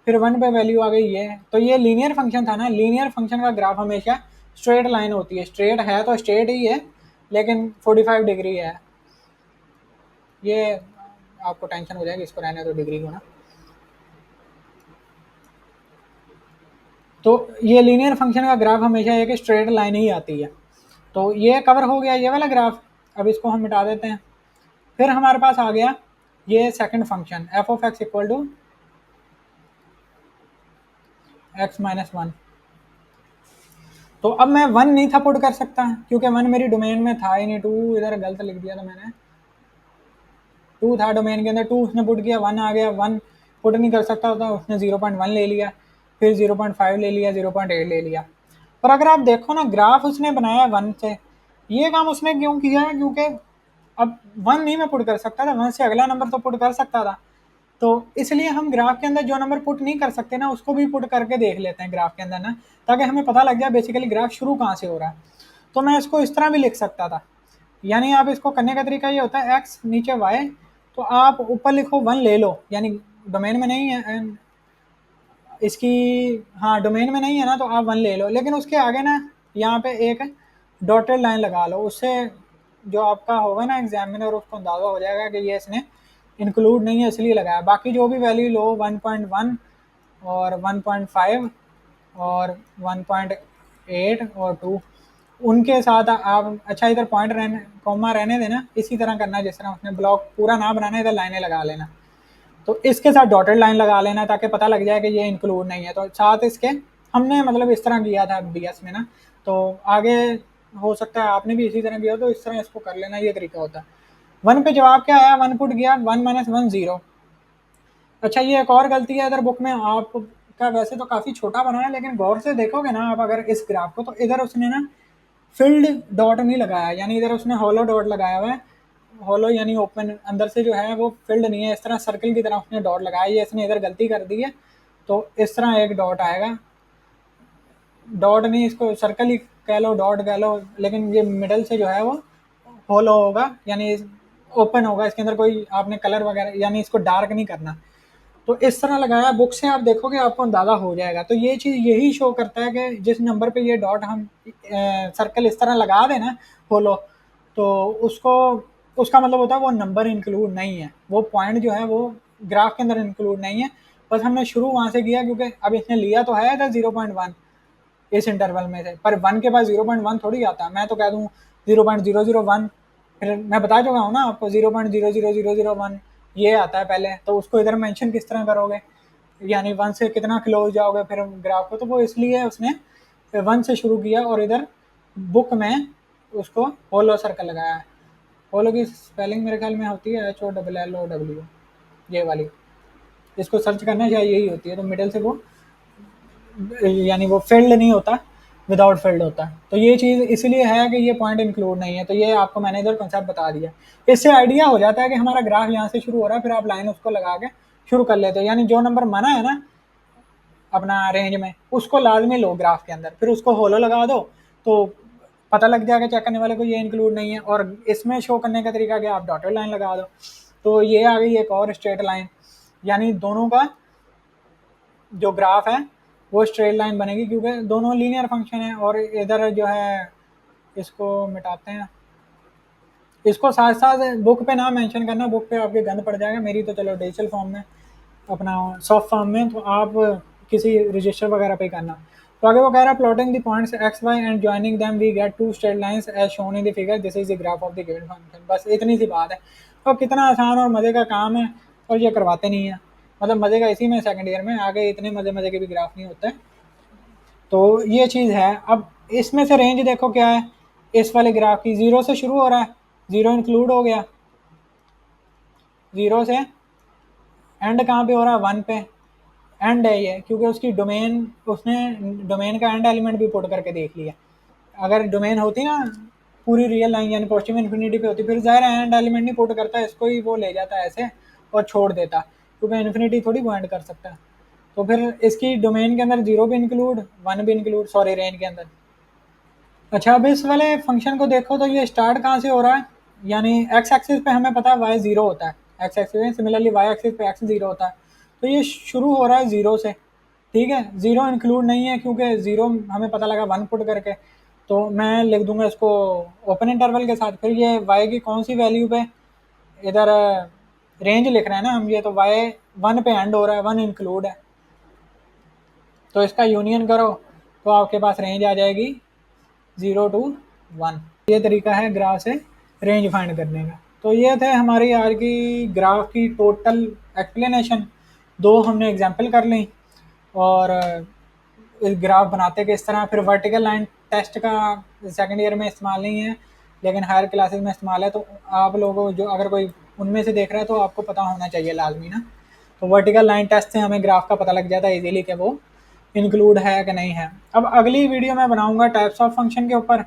फिर 1 पे वैल्यू आ गई ये। तो ये लीनियर फंक्शन था ना, लीनियर फंक्शन का ग्राफ हमेशा स्ट्रेट लाइन होती है, स्ट्रेट है तो स्ट्रेट ही है लेकिन 45 डिग्री है। ये आपको टेंशन हो जाएगी, इसको रहने दो डिग्री को ना। तो ये लीनियर फंक्शन का ग्राफ हमेशा एक स्ट्रेट लाइन ही आती है। तो ये कवर हो गया ये वाला ग्राफ, अब इसको हम मिटा देते हैं। फिर हमारे पास आ गया ये second function F of x equal to x minus one. तो अब मैं 1 नहीं था पुट कर सकता क्योंकि 1 मेरी डोमेन में था ही नहीं, 2 इधर गलत लिख दिया था मैंने, 2 था डोमेन के अंदर, 2 उसने पुट किया, 1 आ गया। 1 पुट नहीं कर सकता होता, उसने 0.1 ले लिया, फिर 0.5 ले लिया, 0.8 ले लिया। पर अगर आप देखो ना ग्राफ उसने बनाया 1 से, ये काम उसने क्यों किया है, क्योंकि अब 1 नहीं मैं पुट कर सकता था, 1 से अगला नंबर तो पुट कर सकता था। तो इसलिए हम ग्राफ के अंदर जो नंबर पुट नहीं कर सकते ना उसको भी पुट करके देख लेते हैं ग्राफ के अंदर ना, ताकि हमें पता लग जाए बेसिकली ग्राफ शुरू कहाँ से हो रहा है। तो मैं इसको इस तरह भी लिख सकता था, यानी आप इसको करने का तरीका ये होता है एक्स नीचे वाई, तो आप ऊपर लिखो 1 ले लो, यानी डोमेन में नहीं है इसकी, हाँ डोमेन में नहीं है ना, तो आप 1 ले लो, लेकिन उसके आगे ना यहाँ पे एक डॉटेड लाइन लगा लो, उससे जो आपका होगा ना एग्जामिनर उसको अंदाज़ा हो जाएगा कि ये इसने इंक्लूड नहीं है इसलिए लगाया। बाकी जो भी वैल्यू लो 1.1 और 1.5 और 1.8 और 2 उनके साथ आप, अच्छा इधर पॉइंट रहने कॉमा रहने देना, इसी तरह करना जिस तरह उसने ब्लॉक पूरा ना बनाना, इधर लाइनें लगा लेना। तो इसके साथ डॉटेड लाइन लगा लेना ताकि पता लग जाए कि ये इंक्लूड नहीं है। तो साथ इसके हमने मतलब इस तरह किया था बीएस में ना, तो आगे हो सकता है आपने भी इसी तरह किया, तो इस तरह इसको कर लेना, ये तरीका होता है। 1 पे जवाब क्या आया, 1 पुट किया, 1 माइनस 1 0। अच्छा ये एक और गलती है इधर बुक में आपका, वैसे तो काफ़ी छोटा बना है लेकिन गौर से देखोगे ना आप अगर इस ग्राफ को, तो इधर उसने ना फिल्ड डॉट नहीं लगाया, यानी इधर उसने हॉलो डॉट लगाया हुआ है। हॉलो यानी ओपन, अंदर से जो है वो फिल्ड नहीं है, इस तरह सर्कल की तरह उसने डॉट लगाया, ये इसने इधर गलती कर दी है। तो इस तरह एक डॉट आएगा, डॉट नहीं इसको सर्कल ही कह लो, डॉट कह लो, लेकिन ये मिडल से जो है वो होलो होगा, यानी ओपन होगा, इसके अंदर कोई आपने कलर वगैरह यानी इसको डार्क नहीं करना। तो इस तरह लगाया, बुक से आप देखोगे आपको अंदाज़ा हो जाएगा। तो ये चीज़ यही शो करता है कि जिस नंबर पे ये डॉट हम सर्कल इस तरह लगा दें ना होलो, तो उसको उसका मतलब होता है वो नंबर इंक्लूड नहीं है, वो पॉइंट जो है वो ग्राफ के अंदर इंक्लूड नहीं है। बस हमने शुरू वहाँ से किया क्योंकि अब इसने लिया तो है इधर 0.1 इस इंटरवल में से, पर 1 के पास 0.1 थोड़ी आता, मैं तो कह दूँ 0.001, फिर मैं बता चुका हूँ ना आपको 0.00001 ये आता है पहले, तो उसको इधर मेंशन किस तरह करोगे, यानी 1 से कितना क्लोज जाओगे फिर ग्राफ को, तो वो इसलिए उसने 1 से शुरू किया और इधर बुक में उसको होलो सर्कल लगाया है। होलो की स्पेलिंग मेरे ख्याल में होती है HOLLOW, ये वाली, इसको सर्च करना चाहिए, यही होती है। तो मिडल से वो यानी वो फिल्ड नहीं होता, विदाउट फिल्ड होता है। तो ये चीज़ इसलिए है कि ये पॉइंट इंक्लूड नहीं है। तो ये आपको मैंने इधर कॉन्सेप्ट बता दिया, इससे आइडिया हो जाता है कि हमारा ग्राफ यहाँ से शुरू हो रहा है, फिर आप लाइन उसको लगा के शुरू कर लेते हो, यानी जो नंबर मना है ना अपना रेंज में उसको लाजमी लो ग्राफ के अंदर, फिर उसको होलो लगा दो, तो पता लग जाएगा चेक करने वाले को ये इंक्लूड नहीं है। और इसमें शो करने का तरीका क्या, आप डॉटेड लाइन लगा दो, तो ये आ गई एक और स्ट्रेट लाइन, यानी दोनों का जो ग्राफ है वो स्ट्रेट लाइन बनेगी क्योंकि दोनों लीनियर फंक्शन है। और इधर जो है इसको मिटाते हैं, इसको साथ साथ बुक पे ना मेंशन करना, बुक पे आपके गंद पड़ जाएगा, मेरी तो चलो डिजिटल फॉर्म में अपना सॉफ्ट फॉर्म में, तो आप किसी रजिस्टर वगैरह पे करना। तो आगे वो कह रहा है plotting the points x Y and joining them we get two straight lines as shown in the figure, this is the graph of the given function. बस इतनी सी बात है, तो कितना आसान और मज़े का काम है, और ये करवाते नहीं है। मतलब मज़े का इसी में सेकंड ईयर में, आगे इतने मज़े के भी ग्राफ नहीं होते। तो ये चीज़ है। अब इसमें से रेंज देखो क्या है इस वाले ग्राफ की, 0 से शुरू हो रहा है, 0 इंक्लूड हो गया, 0 से एंड कहाँ पे हो रहा है, 1 पे एंड है ये, क्योंकि उसकी डोमेन, उसने डोमेन का एंड एलिमेंट भी पुट करके देख लिया। अगर डोमेन होती ना पूरी रियल लाइन यानी पॉजिटिव इन्फिनिटी पे होती, फिर ज़ाहिर है एंड एलिमेंट नहीं पुट करता, इसको ही वो ले जाता है ऐसे और छोड़ देता, क्योंकि इन्फिनिटी थोड़ी वो एंड कर सकता है। तो फिर इसकी डोमेन के अंदर 0 भी इंक्लूड, 1 भी इंक्लूड, सॉरी रेंज के अंदर। अच्छा, अब इस वाले फंक्शन को देखो तो ये स्टार्ट कहाँ से हो रहा है, यानी एक्स एक्सिस पे हमें पता है वाई जीरो होता है, एक्स एक्सिस में, सिमिलरली वाई एक्सिस पे एक्स जीरो होता है, तो ये शुरू हो रहा है जीरो से, ठीक है। जीरो इंक्लूड नहीं है क्योंकि जीरो हमें पता लगा 1 पुट करके, तो मैं लिख दूंगा इसको ओपन इंटरवल के साथ। फिर ये वाई की कौन सी वैल्यू पे, इधर रेंज लिख रहे हैं ना हम, ये तो वाई 1 पे एंड हो रहा है, 1 इंक्लूड है, तो इसका यूनियन करो तो आपके पास रेंज आ जाएगी 0 to 1। ये तरीका है ग्राफ से रेंज फाइंड करने का। तो ये थे हमारी आज की ग्राफ की टोटल एक्सप्लेनेशन। दो हमने एग्जांपल कर ली, और इस ग्राफ बनाते किस तरह। फिर वर्टिकल लाइन टेस्ट का सेकंड ईयर में इस्तेमाल नहीं है, लेकिन हायर क्लासेस में इस्तेमाल है, तो आप लोगों जो अगर कोई उनमें से देख रहा है तो आपको पता होना चाहिए लाजमी ना। तो वर्टिकल लाइन टेस्ट से हमें ग्राफ का पता लग जाता है इजीली कि वो इंक्लूड है कि नहीं है। अब अगली वीडियो में बनाऊंगा टाइप्स ऑफ फंक्शन के ऊपर,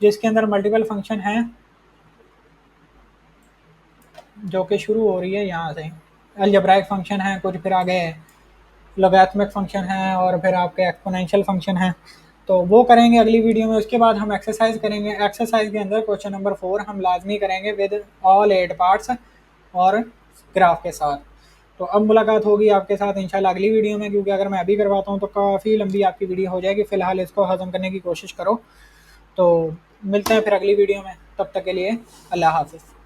जिसके अंदर मल्टीपल फंक्शन हैं, जो कि शुरू हो रही है यहाँ से। अलजेब्राइक फंक्शन है कुछ, फिर आगे लॉगरिथमिक फंक्शन है, और फिर आपके एक्सपोनेंशियल फंक्शन है। तो वो करेंगे अगली वीडियो में। उसके बाद हम एक्सरसाइज करेंगे। एक्सरसाइज के अंदर क्वेश्चन नंबर 4 हम लाजमी करेंगे विद ऑल 8 पार्ट्स और ग्राफ के साथ। तो अब मुलाकात होगी आपके साथ इंशाल्लाह अगली वीडियो में, क्योंकि अगर मैं अभी करवाता हूँ तो काफ़ी लंबी आपकी वीडियो हो जाएगी। फ़िलहाल इसको हज़म करने की कोशिश करो। तो मिलते हैं फिर अगली वीडियो में, तब तक के लिए अल्लाह हाफ़िज़।